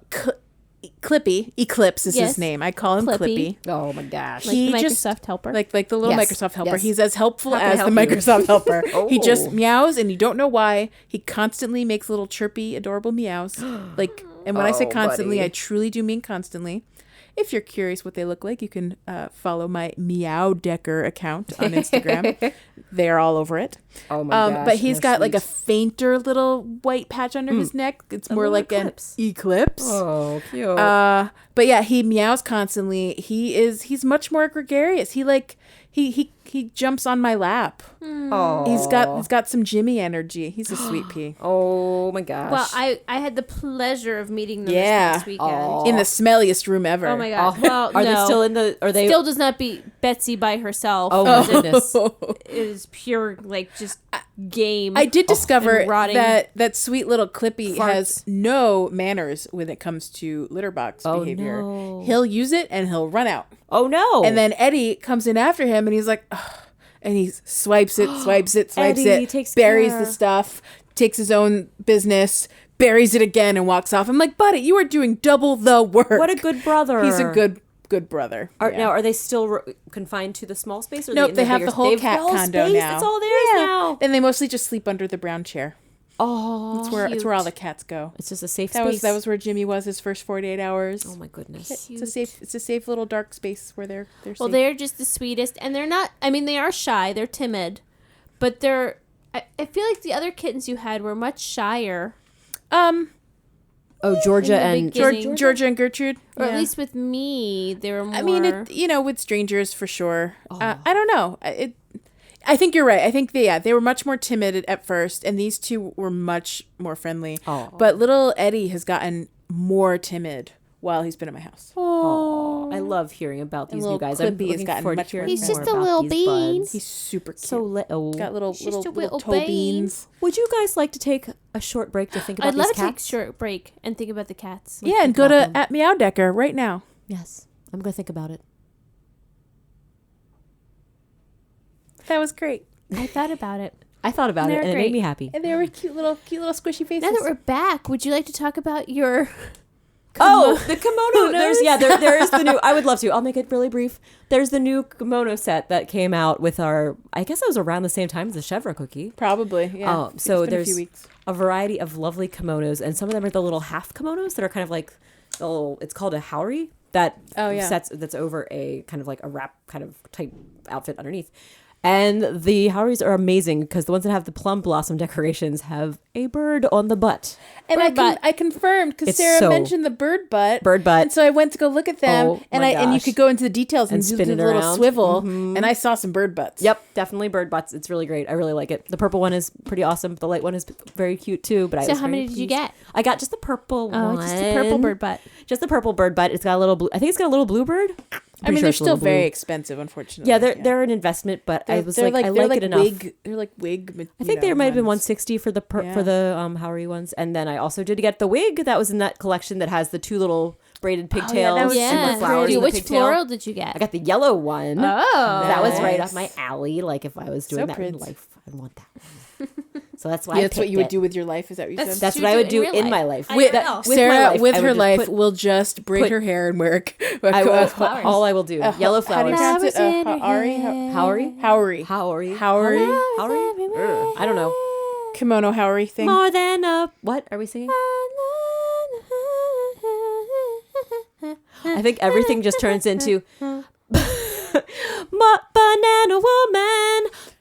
Clippy, Eclipse is Yes. his name. I call him Clippy. Clippy. Oh my gosh. Like He the just- Microsoft helper. Like the little Yes. Microsoft helper. Yes. He's as helpful How can I as the help you? Microsoft helper. He just Oh. meows, and you don't know why. He constantly makes little chirpy, adorable meows. And when I say Oh, constantly, buddy. I truly do mean constantly. If you're curious what they look like, you can follow my Meow Decker account on Instagram. They are all over it. Oh my gosh. But he's they're got like a sweet. fainter little white patch under his neck. It's more little like eclipse. an eclipse. Oh, cute. But yeah, he meows constantly. He's much more gregarious. He jumps on my lap. oh. He's got some Jimmy energy. He's a sweet pea. Oh my gosh. well, I had the pleasure of meeting them Yeah. this past weekend. Aw. In the smelliest room ever. Oh my god. Well, are no. they still in the? Are they? Still does not beat Betsy by herself. Oh my goodness. It is pure like just game. I did discover and rotting that sweet little Clippy farts. has no manners when it comes to litter box behavior. no. He'll use it and he'll run out. Oh no. And then Eddie comes in after him and he's like, "Ugh," and he swipes it, swipes Eddie it, takes buries care. the stuff, takes his own business, buries it again, and walks off. I'm like, buddy, you are doing double the work. what a good brother. He's a good brother. Yeah. Now, are they still confined to the small space? Or Nope, in they the have bigger- the whole they've cat got all condo space. now. It's all theirs now. And they mostly just sleep under the brown chair. Oh, It's where all the cats go. it's just a safe That space. was where Jimmy was his first 48 hours. Oh my goodness. It's a safe little dark space where they're well, safe. they're just the sweetest, and they're not. I mean, they are shy. They're timid, but they're. I feel like the other kittens you had were much shyer, Oh, Georgia In the and beginning. Georgia and Gertrude. or Yeah. at least with me, they were more. I mean, with strangers for sure. I don't know. I think you're right. I think they were much more timid at first, and these two were much more friendly. Oh. But little Eddie has gotten more timid while he's been at my house. Oh, I love hearing about these new little guys. I'm Clippy has looking gotten forward to much hearing more He's more just a about little these bean. buds. He's super cute. So little. Got little just a little little toe bean. beans. Would you guys like to take a short break to think about I'd love these to take a cats? short break and think about the cats. Yeah, and think go about to them. at Meow Decker right now. Yes, I'm going to think about it. That was great. I thought about it. I thought about it, They're and it great. made me happy. And they were cute little squishy faces. Now that we're back, would you like to talk about your? Oh, the kimono. There is the new. I would love to. I'll make it really brief. There's the new kimono set that came out with our. I guess it was around the same time as the chèvre cookie. Probably, yeah. So It's been a there's few weeks. a variety of lovely kimonos, and some of them are the little half kimonos that are kind of like, it's called a haori that that's over a kind of like a wrap kind of type outfit underneath. And the haoris are amazing because the ones that have the plum blossom decorations have a bird on the butt. And Bird butt. I confirmed because It's Sarah so- mentioned the bird butt. Bird butt. And so I went to go look at them, Oh, and my and you gosh. could go into the details and, And do spin the it little around. swivel, and I saw some bird butts. Yep, definitely bird butts. It's really great. I really like it. The purple one is pretty awesome. The light one is very cute too. But So how many did you get? I got just the purple Oh, one. just a purple bird butt. Just the purple bird butt. It's got a little blue. I think it's got a little bluebird. I mean, they're still very expensive, unfortunately. Yeah, they're an investment, but I was like, I like it enough. They're like wig. I think there might have been ones. 160 for the Yeah. for the Haori ones, and then I also did get the wig that was in that collection that has the two little braided pigtails that was and super the flowers. in the Which pigtail. floral did you get? I got the yellow one. Oh, That was right Nice. up my alley. Like if I was doing So that in pretty. life, I'd want that one. So that's why Yeah, I that's what picked you would it. do with your life. Is that what you said? That's you what I do would in do real in life. my life. I With, know. with my Sarah, life, with I her would just life, put- will just braid put- her hair and wear. I will. flowers. All I will do. Yellow How do you flowers. pronounce it? Flowers in her Haori? hair. Haori. Haori. Haori. Haori. Haori. I don't know. Kimono Haori thing. More than a what are we singing? I think everything just turns into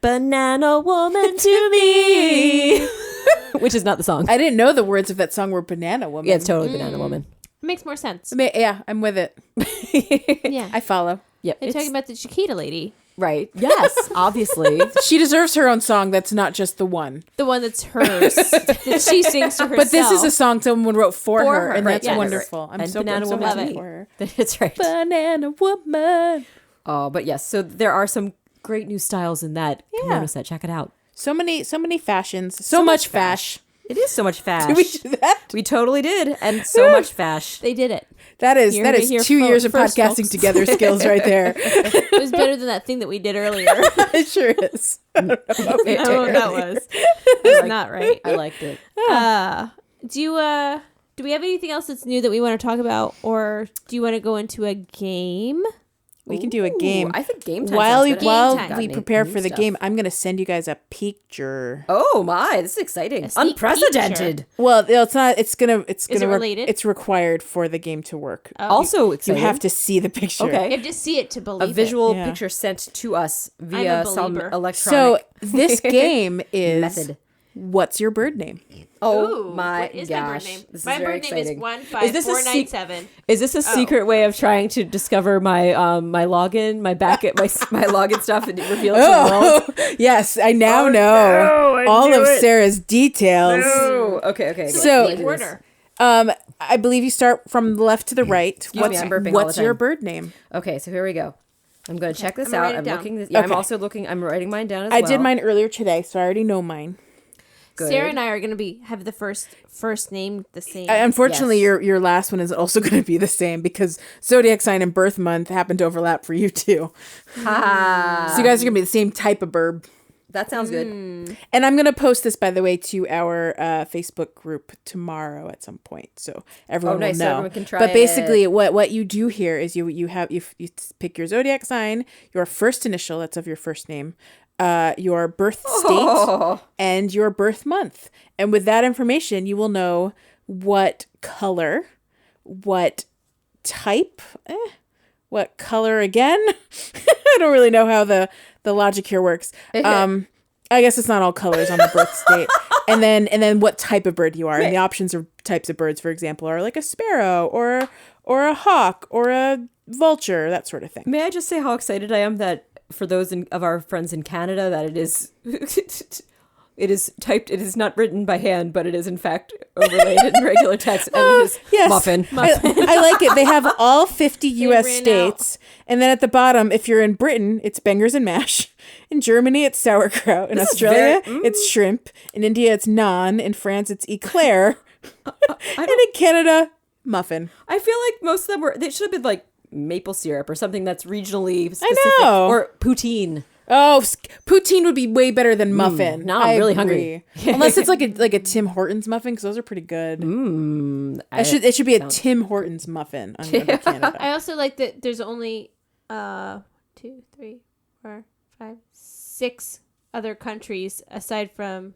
banana woman to me. which is not the song. I didn't know the words of that song were Banana Woman. Yeah, it's totally Banana Woman. It makes more sense. Yeah, I'm with it. Yeah. I follow. Yep. They're talking about the Chiquita lady. Right. Yes, obviously. She deserves her own song. That's not just the one. The one that's hers. that she sings to herself. But this is a song someone wrote for her, and right, that's yes. wonderful. I'm And so Banana so Woman happy to for her. That's right. Banana Woman. Oh, but yes. So there are some great new styles in that kimono set. Check it out. So many fashions. So much fash. It is so much fash. Did we do that? We totally did, and so much fash. They did it. That is You that heard it is here 2 years of first, podcasting folks. together skills right there. It was better than that thing that we did earlier. It sure is. I don't know what that was. That's not right. I liked it. Do we have anything else that's new that we want to talk about, or do you want to go into a game? We can do a game. I think game time. While sounds good. while time. we Got prepare new for the stuff. game, I'm going to send you guys a picture. Oh my, this is exciting. sneak Unprecedented. Well, it's not. It's gonna. it related? It's required for the game to work. Also You exciting. have to see the picture. Okay. You have to see it to believe A visual Yeah. picture sent to us via some believer. So electronic this game is method. What's your bird name? Oh Ooh, my what is gosh. my bird name? This My is very bird name exciting. is 15497. Is this a secret way of trying to discover my my login, my login stuff and reveal it to the world? Oh, yes, I now know all of Sarah's details. Oh, okay. So- What's the order? I believe you start from the left to the right. me, I'm burping all What's the your time. bird name? Okay, so here we go. I'm going to check this I'm gonna out. write it I'm down. looking this. Yeah, I'm Okay. also looking. I'm writing mine down as I well. did mine earlier today, so I already know mine. Good. Sarah and I are going to have the first name the same. Unfortunately, Yes. your last one is also going to be the same because zodiac sign and birth month happen to overlap for you too. Ha. So you guys are going to be the same type of bird. That sounds good. And I'm going to post this, by the way, to our Facebook group tomorrow at some point, so everyone nice, will so know. everyone can try but basically, it. what you do here is you pick your zodiac sign, your first initial, that's of your first name, your birth state, and your birth month. And with that information, you will know what color, what type, what color again. I don't really know how the logic here works. I guess it's not all colors on the birth state. And then what type of bird you are. And the options of types of birds, for example, are like a sparrow or a hawk or a vulture, that sort of thing. May I just say how excited I am that for those of our friends in Canada that it is it is typed. It is not written by hand, but it is in fact overlaid in regular text. And it is Yes. muffin. I like it. They have all 50 U.S. ran states. And then at the bottom, if you're in Britain, it's bangers and mash. In Germany, it's sauerkraut. In Australia, it's shrimp. In India, it's naan. In France, it's eclair. And in Canada, muffin. I feel like most of them they should have been like maple syrup or something that's regionally specific. know. Or poutine. Oh, poutine would be way better than muffin. now I'm I really agree. hungry. Unless it's like a Tim Hortons muffin, because those are pretty good. It should be a Tim Hortons muffin under Canada. I also like that there's only 2, 3, 4, 5, 6 other countries aside from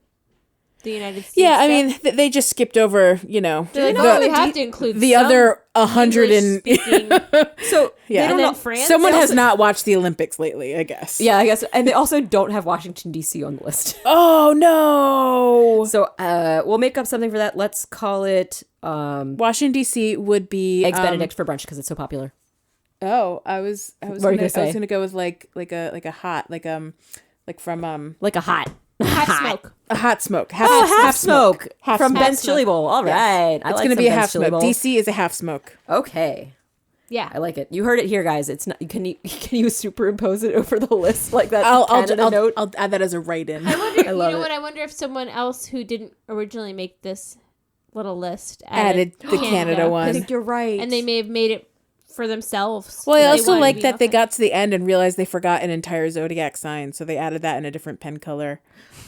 the United States. Yeah, I stuff. mean, they just skipped over, They're like, oh, we have to include the some other 100 and English-speaking- So Yeah. they don't And then know. France. someone also- has not watched the Olympics lately, I guess. Yeah, I guess, and they also don't have Washington D.C. on the list. Oh no. So we'll make up something for that. Let's call it Washington D.C. would be Eggs Benedict for brunch because it's so popular. Oh, I was What were you gonna say? gonna go with like a hot like from Like a hot. Half smoke. a hot smoke. Half smoke Half from smoke. Ben's Chili Bowl. All right. It's I like gonna some be a Ben's half Chili smoke. Bowl. DC is a half smoke. Okay. Yeah. I like it. You heard it here, guys. It's not. Can you superimpose it over the list like that? I'll Canada note. I'll add that as a write-in. I wonder. I love you know it. what? I wonder if someone else who didn't originally make this little list Added the Canada I one. think you're right. and they may have made it for themselves. Well, I They also wanted to like be that they muffin. got to the end and realized they forgot an entire zodiac sign, so they added that in a different pen color.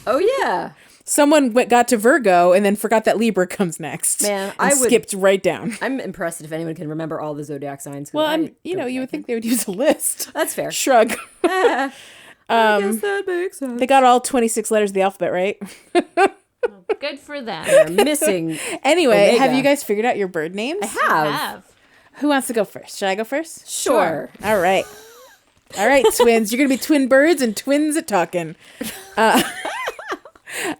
Oh yeah. Someone got to Virgo and then forgot that Libra comes next. Man, and I would- skipped right down. I'm impressed if anyone can remember all the zodiac signs. 'cause Well, I you don't would think think they would use a list. I can. That's fair. Shrug. I guess that makes sense. They got all 26 letters of the alphabet, right? Good for them. They're missing. Anyway, Omega. have you guys figured out your bird names? I have. Have. Who wants to go first? Should I go first? Sure. All right. All right, twins. You're going to be twin birds and twins at talking.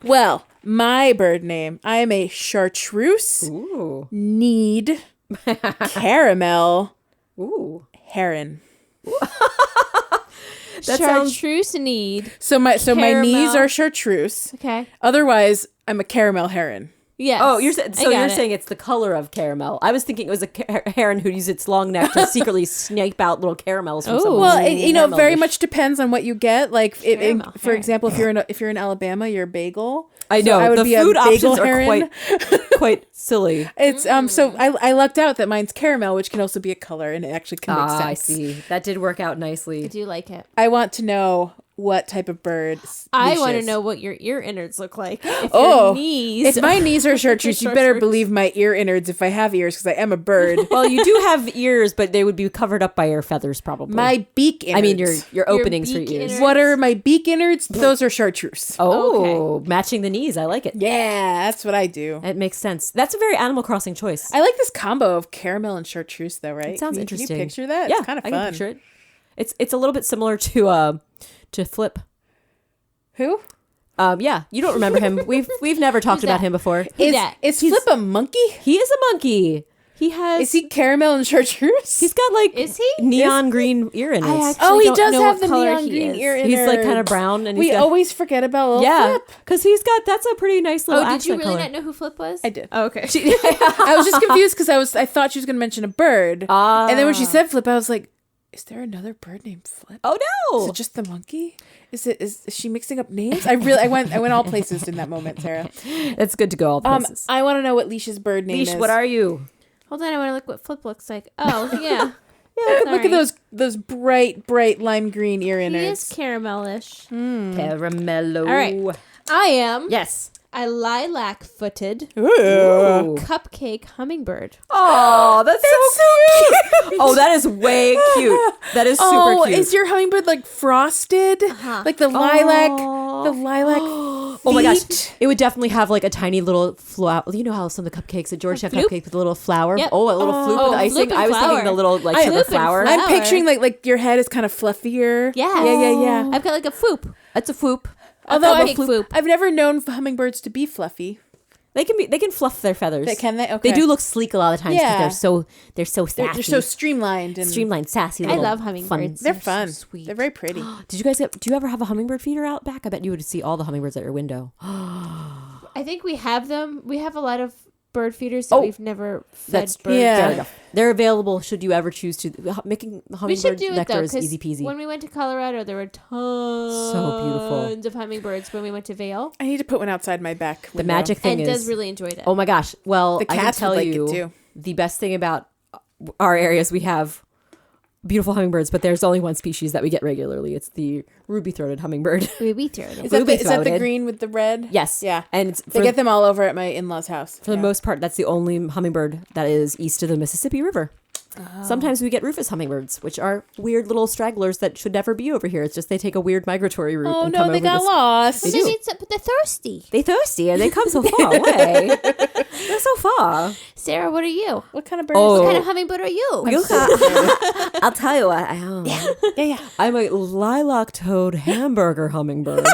Well, My bird name. I am a chartreuse, Ooh. need, caramel, Ooh. heron. That sounds- Chartreuse need. So my Caramel. knees are chartreuse. Okay. Otherwise, I'm a caramel heron. Yes. Oh, I got it. saying it's the color of caramel. I was thinking it was a heron who used its long neck to secretly snipe out little caramels from Oh. someone. Well, you know, Caramel very dish. much depends on what you get. Like, Caramel for heron. example, if you're in Alabama, you're a bagel. I So know I would the be a food bagel options are heron. quite silly. It's So I lucked out that mine's caramel, which can also be a color, and it actually can make sense. I see. That did work out I nicely. do like it. I want to know what type of bird. I Leash want to is. know what your ear innards look like. If Oh, your knees. if my knees are chartreuse, you better Chartreuse. believe my ear innards if I have ears, because I am a bird. Well, you do have ears, but they would be covered up by your feathers, probably. My beak innards. I mean, your openings for beak ears. innards. What are my beak innards? Those are chartreuse. Oh, matching the knees. I like it. Yeah, that's what I do. It makes sense. That's a very Animal Crossing choice. I like this combo of caramel and chartreuse, though, right? It sounds Can interesting. you picture that? Yeah, It's kind of I fun. can picture it. It's a little bit similar to Flip. Who? Yeah, you don't remember him. We've never talked about that? him before. Is, that? is Flip a monkey? He is a monkey. He has. Is he caramel and chartreuse? He's got like Is he? neon green ear innards. I actually Oh, he don't does know have what the color neon he green is. ear innards. He's like kind of brown, and We he's got, always forget about little yeah, Flip. because that's a pretty nice little Oh, did you accent really color. not know who Flip was? I did. Oh, okay. I was just confused because I thought she was going to mention a bird. And then when she Ah. said Flip, I was like, is there another bird named Flip? Oh Is no! it just the monkey? Is she mixing up names? I went all places in that moment, Sarah. It's good to go all places. I want to know what Leash's bird name Leash, is. what are you? Hold on, I want to look what Flip looks like. Oh, yeah. Look at those bright lime green ear He innards. is caramelish. Caramello. All right. I am Yes. a lilac-footed Ooh. cupcake hummingbird. Oh, that's so cute. Oh, that is way cute. That is super cute. Is your hummingbird like frosted? Like the lilac, the lilac. Oh my gosh, feet? it would definitely have like a tiny little flower. You know how some of the cupcakes at Georgetown floop? cupcake with a little flower? Yep. Oh, a little floop Oh, with icing. floop and I was thinking flower. the little like I- sugar Floop and flower. flower. I'm picturing like your head is kind of fluffier. Yeah. Yeah. I've got like a foop. It's a floop. Although cupcake floop. I've never known hummingbirds to be fluffy. They can fluff their feathers. Can they? Okay. They do look sleek a lot of times because Yeah. they're so sassy. They're so streamlined and streamlined, sassy. I little love hummingbirds. They're so fun. sweet. They're very pretty. Do you ever have a hummingbird feeder out back? I bet you would see all the hummingbirds at your window. I think we have them. We have a lot of bird feeders that Oh, we've never fed That's birds. Yeah. fair enough. They're available should you ever choose to. Making We should hummingbird do it nectar though, is because easy peasy. when we went to Colorado, there were tons beautiful. of hummingbirds. When we went to Vail, I need to put one outside my back The window. magic thing and is Des really enjoyed it. Oh my gosh. Well, The I can cats would tell like it you too. the best thing about our areas, we have beautiful hummingbirds, but there's only one species that we get regularly. It's the ruby-throated hummingbird. We beat her. Is that the ruby-throated. green with the red? Yes. Yeah. And it's They get them all over at my in-laws' house. for the most part, that's the only hummingbird that is east of the Mississippi River. Sometimes we get rufous hummingbirds, which are weird little stragglers that should never be over here. It's just they take a weird migratory route. Oh and no, come they over got this- lost. They They do. need some, but they're thirsty. They thirsty and they come so far away. They're so far. Sarah, what are you? What kind of bird Oh. is What it? kind of hummingbird are you? You I'll tell you what I am. Yeah. I'm a lilac-toed hamburger hummingbird.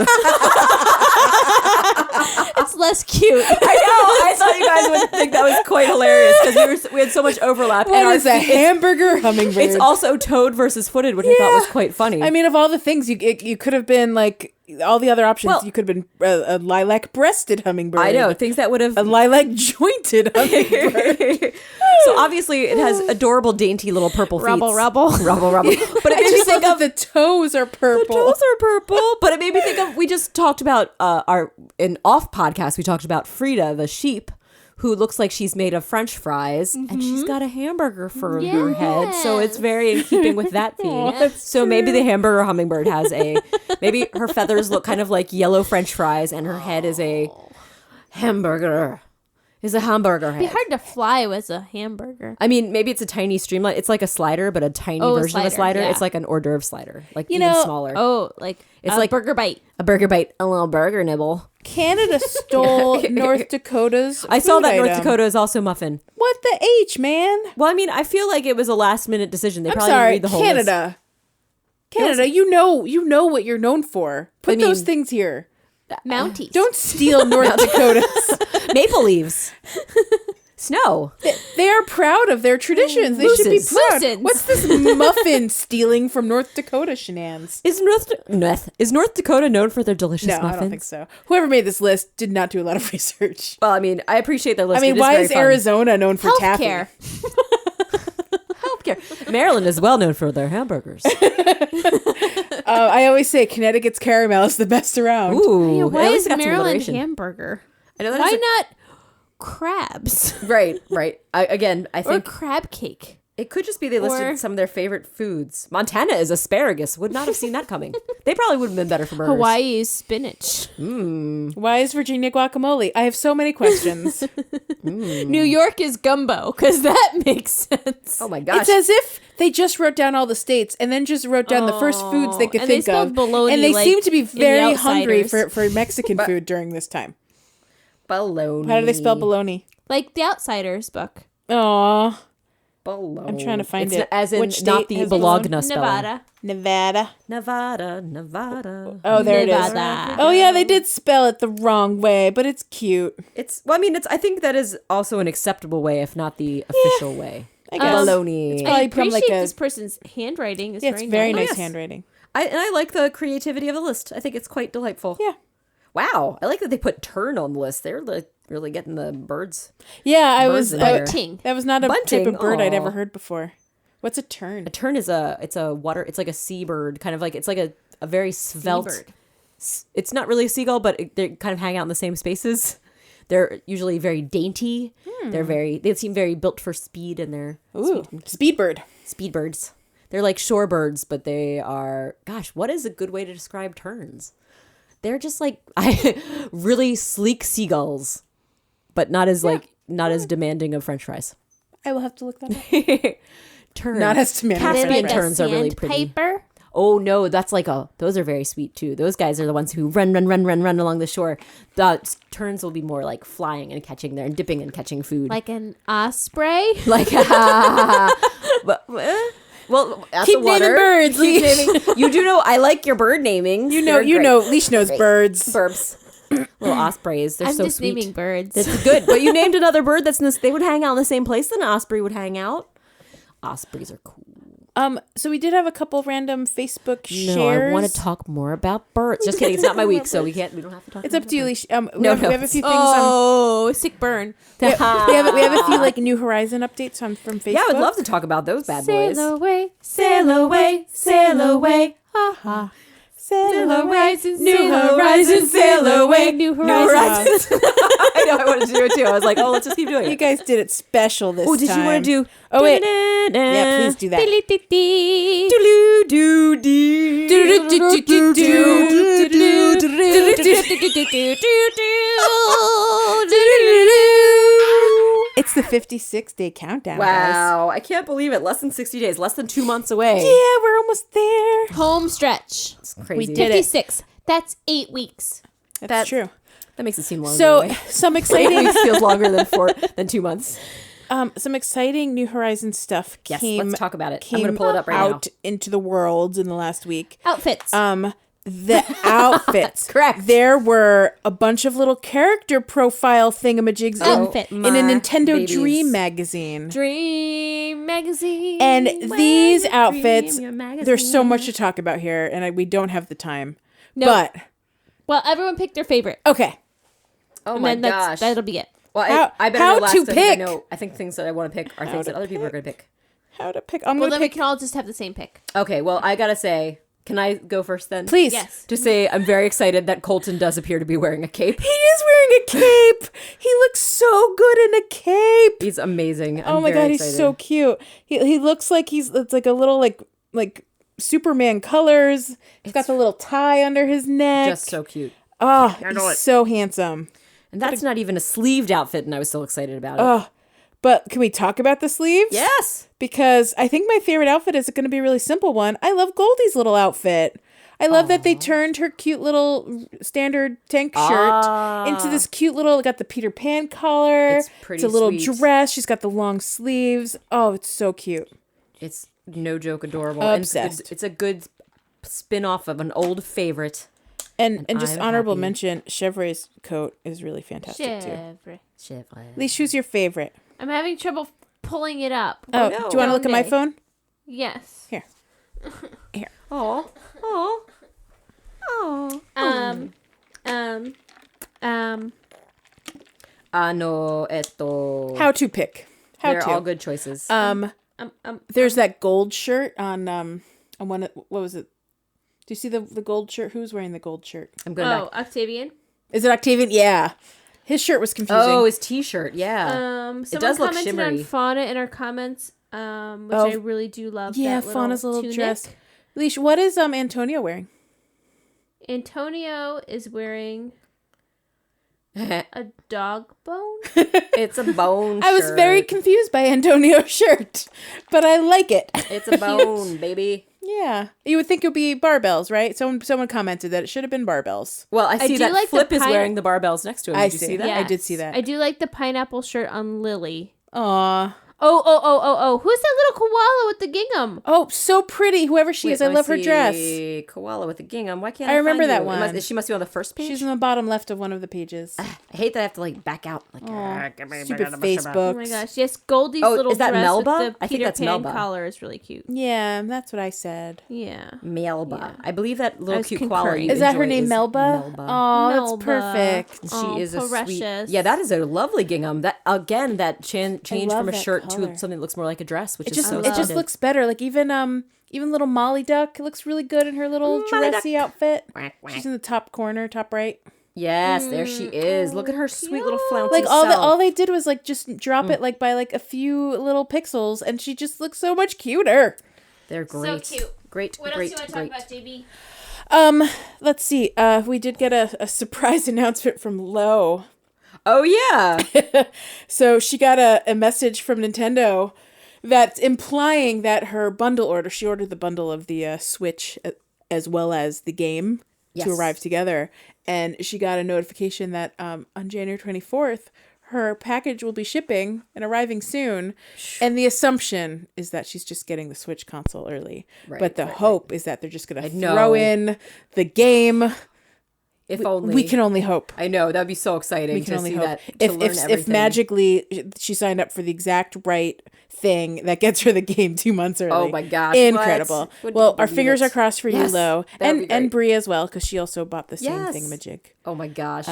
It's less cute. I know. I thought you guys would think that was quite hilarious because we had so much overlap. What and is a hamburger hummingbird? It's also toed versus footed, which I thought was quite funny. I mean, of all the things, you could have been like all the other options. Well- You could have been a lilac-breasted hummingbird. I know things that would have. A lilac-jointed hummingbird. So obviously, it has adorable, dainty little purple feet. Rubble, rubble. rubble. But it I made me just think love of that the toes are purple. The toes are purple, but it made me think of. We just talked about in off podcast. We talked about Frida, the sheep, who looks like she's made of French fries, and she's got a hamburger for her head. So it's very in keeping with that theme. So maybe the hamburger hummingbird has maybe her feathers look kind of like yellow French fries, and her head is a hamburger. Is a hamburger It'd be head. hard to fly with a hamburger. I mean, maybe it's a tiny streamline. It's like a slider, but a tiny Oh, a version of a slider, slider. yeah. It's like an hors d'oeuvre slider, like You even know- smaller. Oh, like It's a like- burger bite. A burger bite, a little burger nibble. Canada stole North Dakota's I saw food that North item. Dakota is also muffin. What the H, man? Well, I mean, I feel like it was a last minute decision. They I'm probably sorry, didn't read the whole list. Canada. Canada, you know what you're known for. Put I mean- those things here. Mounties. Don't steal North Dakota's. Maple leaves. Snow. They are proud of their traditions. They should be Mooses. proud. Moosins. What's this muffin stealing from North Dakota shenanigans? Is North Dakota known for their delicious No, muffins? I don't think so. Whoever made this list did not do a lot of research. Well, I mean, I appreciate their list. I mean, It why very is fun. Arizona known for taffy? Healthcare. Healthcare. Maryland is well known for their hamburgers. I always say Connecticut's caramel is the best around. Ooh, Why at least is it got some Maryland alliteration. hamburger? I know that Why is a- not crabs Right. I or think crab cake? it could just be they listed or- some of their favorite foods. Montana is asparagus. Would not have seen that coming. They probably would have been better for burgers. Hawaii is spinach. Why is Virginia guacamole? I have so many questions. New York is gumbo because that makes sense. Oh my gosh. It's as if they just wrote down all the states and then just wrote down the first foods they could And they think spelled of. bologna, And they like, seem to be in The very hungry Outsiders. for Mexican food during this time. Bologna. How do they spell bologna? Like the Outsiders book. Aw, Bologna. I'm trying to find It's it. As in Which not state the has Bologna spelling. Nevada. Nevada. Oh, there it is. Nevada. Oh yeah, they did spell it the wrong way, but it's cute. It's well, I mean, I think that is also an acceptable way, if not the official way. I guess. Bologna. probably I become appreciate like a- this person's handwriting. It's Yeah, it's very, very nice Yes. handwriting. I like the creativity of the list. I think it's quite delightful. Yeah. Wow. I like that they put tern on the list. They're like really getting the birds. Yeah, I Birds was. in there. Bunting. That was not a Bunting? type of bird I'd Aw. ever heard before. What's a tern? A tern is it's a water. It's like a seabird, kind of like it's like a very svelte. Seabird. It's not really a seagull, but they kind of hang out in the same spaces. They're usually very dainty. They seem very built for speed, and they're Ooh, speedbird. speed birds. They're like shorebirds, but they are, gosh, what is a good way to describe terns? They're just like really sleek seagulls, but not as not as demanding of French fries. I will have to look that up. Tern. Not as demanding of Caspian French terns are really pretty. Sandpiper. Oh no, that's like those are very sweet too. Those guys are the ones who run along the shore. The terns will be more like flying and catching there and dipping and catching food. Like an osprey. Like, but, well, at Keep the water, naming birds, keep Leash. naming. You do know I like your bird naming. You know, Leash knows birds. Burps. Little ospreys. They're I'm so just sweet. naming birds. It's good, but you named another bird they would hang out in the same place that an osprey would hang out. Ospreys are cool. So we did have a couple random Facebook shares. No, I want to talk more about birds. Just kidding. It's not my week, so we don't have to talk. It's up to you, Leash. We No, have a few things. oh, sick burn. We have a few like New Horizon updates from Facebook. Yeah, I would love to talk about those bad boys. Sail away, sail away, sail away. Ha ha. Sail Horizons, New horizons, sail away. New New horizons. horizons. I know. I wanted to do it too. I was like, oh, let's just keep doing You it. guys did it special this time. Oh, did you want to do? Oh wait. Yeah, please do that. It's the 56-day countdown, guys. Wow, I can't believe it. Less than 60 days. Less than 2 months away. Yeah, we're almost there. Home stretch. It's crazy. We did it. 56. That's 8 weeks. That's true. That makes it seem longer. So away. some 8 exciting, weeks feels longer than 2 months. some exciting New Horizon stuff Yes, came. let's talk about it. I'm Came going to pull it up right out now. into the world in the last week. Outfits. The outfits. Correct. There were a bunch of little character profile thingamajigs Outfit. in a Nintendo babies. Dream magazine. Dream magazine. And these you outfits, dream your magazine. there's so much to talk about here, and we don't have the time. No. But, Well, everyone picked their favorite. okay. Oh And my then gosh. that'll be it. Well, I better how know last to time pick? I think things that I want to pick are things that other people are going to pick. How to pick? I'm Well, going then to we pick. can all just have the same pick. Okay, well, I got to say, can I go first then? Please. Yes. To say I'm very excited that Colton does appear to be wearing a cape. He is wearing a cape. He looks so good in a cape. He's amazing. Oh I'm my very god, he's excited. so cute. He looks like it's like a little like Superman colors. He's got the little tie under his neck. Just so cute. Oh, he's so handsome. And that's not even a sleeved outfit, and I was so excited about it. Oh, but can we talk about the sleeves? Yes. Because I think my favorite outfit is going to be a really simple one. I love Goldie's little outfit. I love that they turned her cute little standard tank shirt into this cute little, got the Peter Pan collar. It's pretty a little sweet. dress. She's got the long sleeves. Oh, it's so cute. It's no joke adorable. Obsessed. And it's a good spin-off of an old favorite. And just I'm honorable happy. mention, Chevrolet's coat is really fantastic too. Chevre. Chevrolet. Leash, who's your favorite? I'm having trouble pulling it up. Oh, no. do you want to look at my Okay. phone? Yes. Here. Oh, oh, oh. No, esto. How to pick. How They're to. all good choices. There's that gold shirt on one. What was it? Do you see the gold shirt? Who's wearing the gold shirt? I'm going back. Octavian. Is it Octavian? Yeah. His shirt was confusing. Oh, his T-shirt. Yeah. Someone does look commented shimmery. on Fauna in our comments, which I really do love. yeah, that Fauna's little tunic. dress. Leash, what is Antonio wearing? Antonio is wearing a dog bone. It's a bone. I was very confused by Antonio's shirt, but I like it. It's a bone, baby. Yeah, you would think it would be barbells, right? Someone commented that it should have been barbells. Well, I see do that like the Flip is pine- wearing the barbells next to him. Did you see that? I did see that. I do like the pineapple shirt on Lily. Aw. Oh. Who's that little koala with the gingham? Oh, so pretty. Whoever she is, I Let me love her dress. see. Koala with a gingham. Why can't I I remember find that you? one. She must be on the first page. She's in the bottom left of one of the pages. I hate that I have to like back out. Like, Stupid Facebook. Oh my gosh, yes, Goldie's Oh, little is that dress Melba? with the I think Peter that's Pan Melba. collar is really cute. Yeah, that's what I said. Yeah. Melba. Yeah. I believe that little was cute concurring. koala. you Is that her enjoy name, is Melba? Melba. Oh, that's Melba. perfect. She Oh, is a sweet. precious. Yeah, that is a lovely gingham. That again, that change love from a that shirt color. to something that looks more like a dress, which It is just so it just splendid. looks better. Like even little Molly Duck, it looks really good in her little Molly dressy outfit. Quack, quack. She's in the top corner, top right. Yes, there she is. Look at her sweet little flouncy Like self. all they did was like just drop it like by like a few little pixels, and she just looks so much cuter. They're great. cute. Great, What great, else do you want great. to talk about, JB? Let's see. We did get a surprise announcement from Lo. Oh yeah. So she got a message from Nintendo that's implying that her bundle order, she ordered the bundle of the Switch as well as the game to Yes. arrive together. And she got a notification that on January 24th, her package will be shipping and arriving soon. And the assumption is that she's just getting the Switch console early. Right, but the hope is that they're just going to know. throw in the game. If only We can only hope. I know that'd be so exciting We can to only see hope. that. To learn If everything. magically she signed up for the exact right thing that gets her the game 2 months early. Oh my gosh, incredible! what? Would Well, you our believe fingers it? are crossed for Yes, you, Lo, that would be and great. Brie as well, because she also bought the same Yes. thingamajig. Oh my gosh.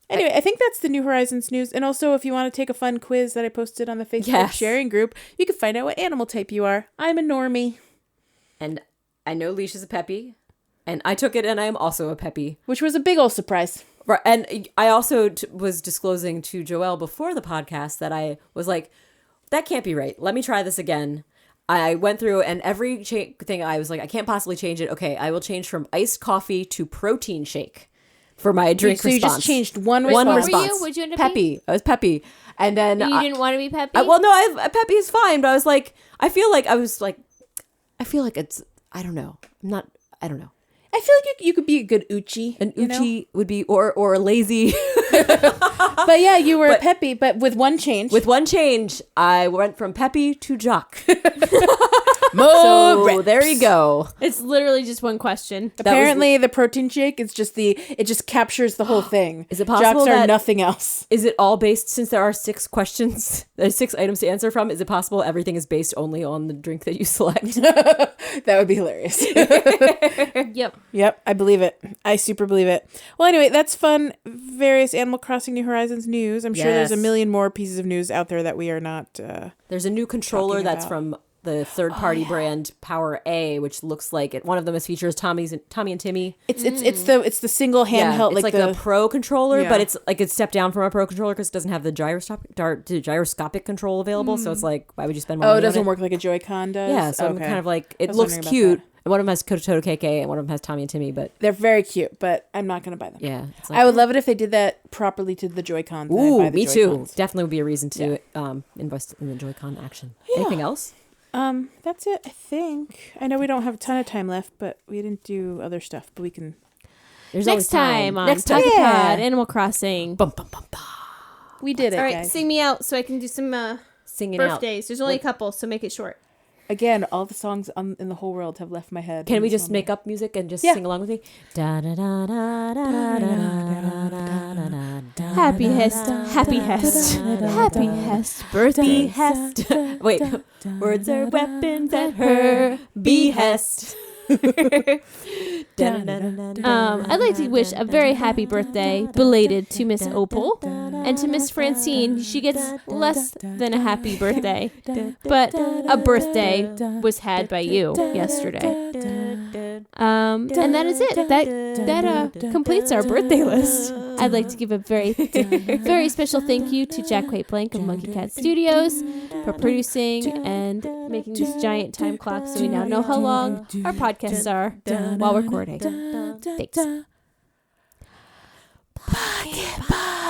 Anyway, I think that's the New Horizons news. And also, if you want to take a fun quiz that I posted on the Facebook Yes. sharing group, you can find out what animal type you are. I'm a normie, And I know Leash is a peppy, and I took it, and I am also a peppy. which was a big old surprise. Right, and I also was disclosing to Joelle before the podcast that I was like, that can't be right. Let me try this again. I went through and every thing I was like, I can't possibly change it. Okay, I will change from iced coffee to protein shake for my drink So you response. just changed one One response. What were you? response. What'd you end up being? Peppy. I was peppy, and then You didn't want to be Peppy? well, no, peppy is fine, but I was like, I feel like it's. I don't know. I don't know. I feel like you could be a good Uchi. An you know? uchi would be or a lazy. But yeah, you were a Peppy, but with one change. With one change, I went from peppy to jock. more So there you go. It's literally just one question. Apparently, the protein shake is just it just captures the whole thing. Is it possible Jocks are that- nothing else? Is it all based, since there are 6 questions, there's 6 items to answer from, is it possible everything is based only on the drink that you select? That would be hilarious. Yep. Yep, I believe it. I super believe it. Well, anyway, that's fun. Various Animal Crossing New Horizons news. I'm sure there's a Yes. million more pieces of news out there that we are not. There's a new controller Talking that's about- from the third-party brand Power A, which looks like it. One of them is features Tommy and Timmy. It's the single handheld it's like the pro controller, Yeah. but it's like it's stepped down from a pro controller because it doesn't have the gyroscopic control available. So it's like, why would you spend more Oh, money it doesn't on work like a Joy-Con does. Yeah, so okay. I'm kind of like, it was looks wondering about cute. that. And one of them has Kototo KK and one of them has Tommy and Timmy, but They're very cute, but I'm not gonna buy them. yeah. It's like, I would love it if they did that properly to the Joy-Cons. and I'd buy ooh, the me too. Joy-Cons. Definitely would be a reason to invest in the Joy-Con action. Anything else? That's it, I think. I know we don't have a ton of time left, but we didn't do other stuff, but we can. There's Next always time on Next Pocket time. Yeah. Pod, Animal Crossing. Bum, bum, bum, bum. We did it, All right, guys. sing me out so I can do some Singing out. birthdays. There's only a couple, so make it short. Again, all the songs in the whole world have left my head. Can in we this just moment. make up music and just Yeah. sing along with me? Da da da da da da da da da da. Happy Hest, Happy Hest, Happy Hest birthday. Behest. Wait, words are weapons at her behest. I'd like to wish a very happy birthday, belated, to Miss Opal. And to Miss Francine, she gets less than a happy birthday. But a birthday was had by you yesterday. And that is it. That completes our birthday list. I'd like to give a very, very special thank you to Jack Quaid Blank of Monkey Cat Studios for producing and making this giant time clock so we now know how long our podcasts are while recording. Thanks. Pocket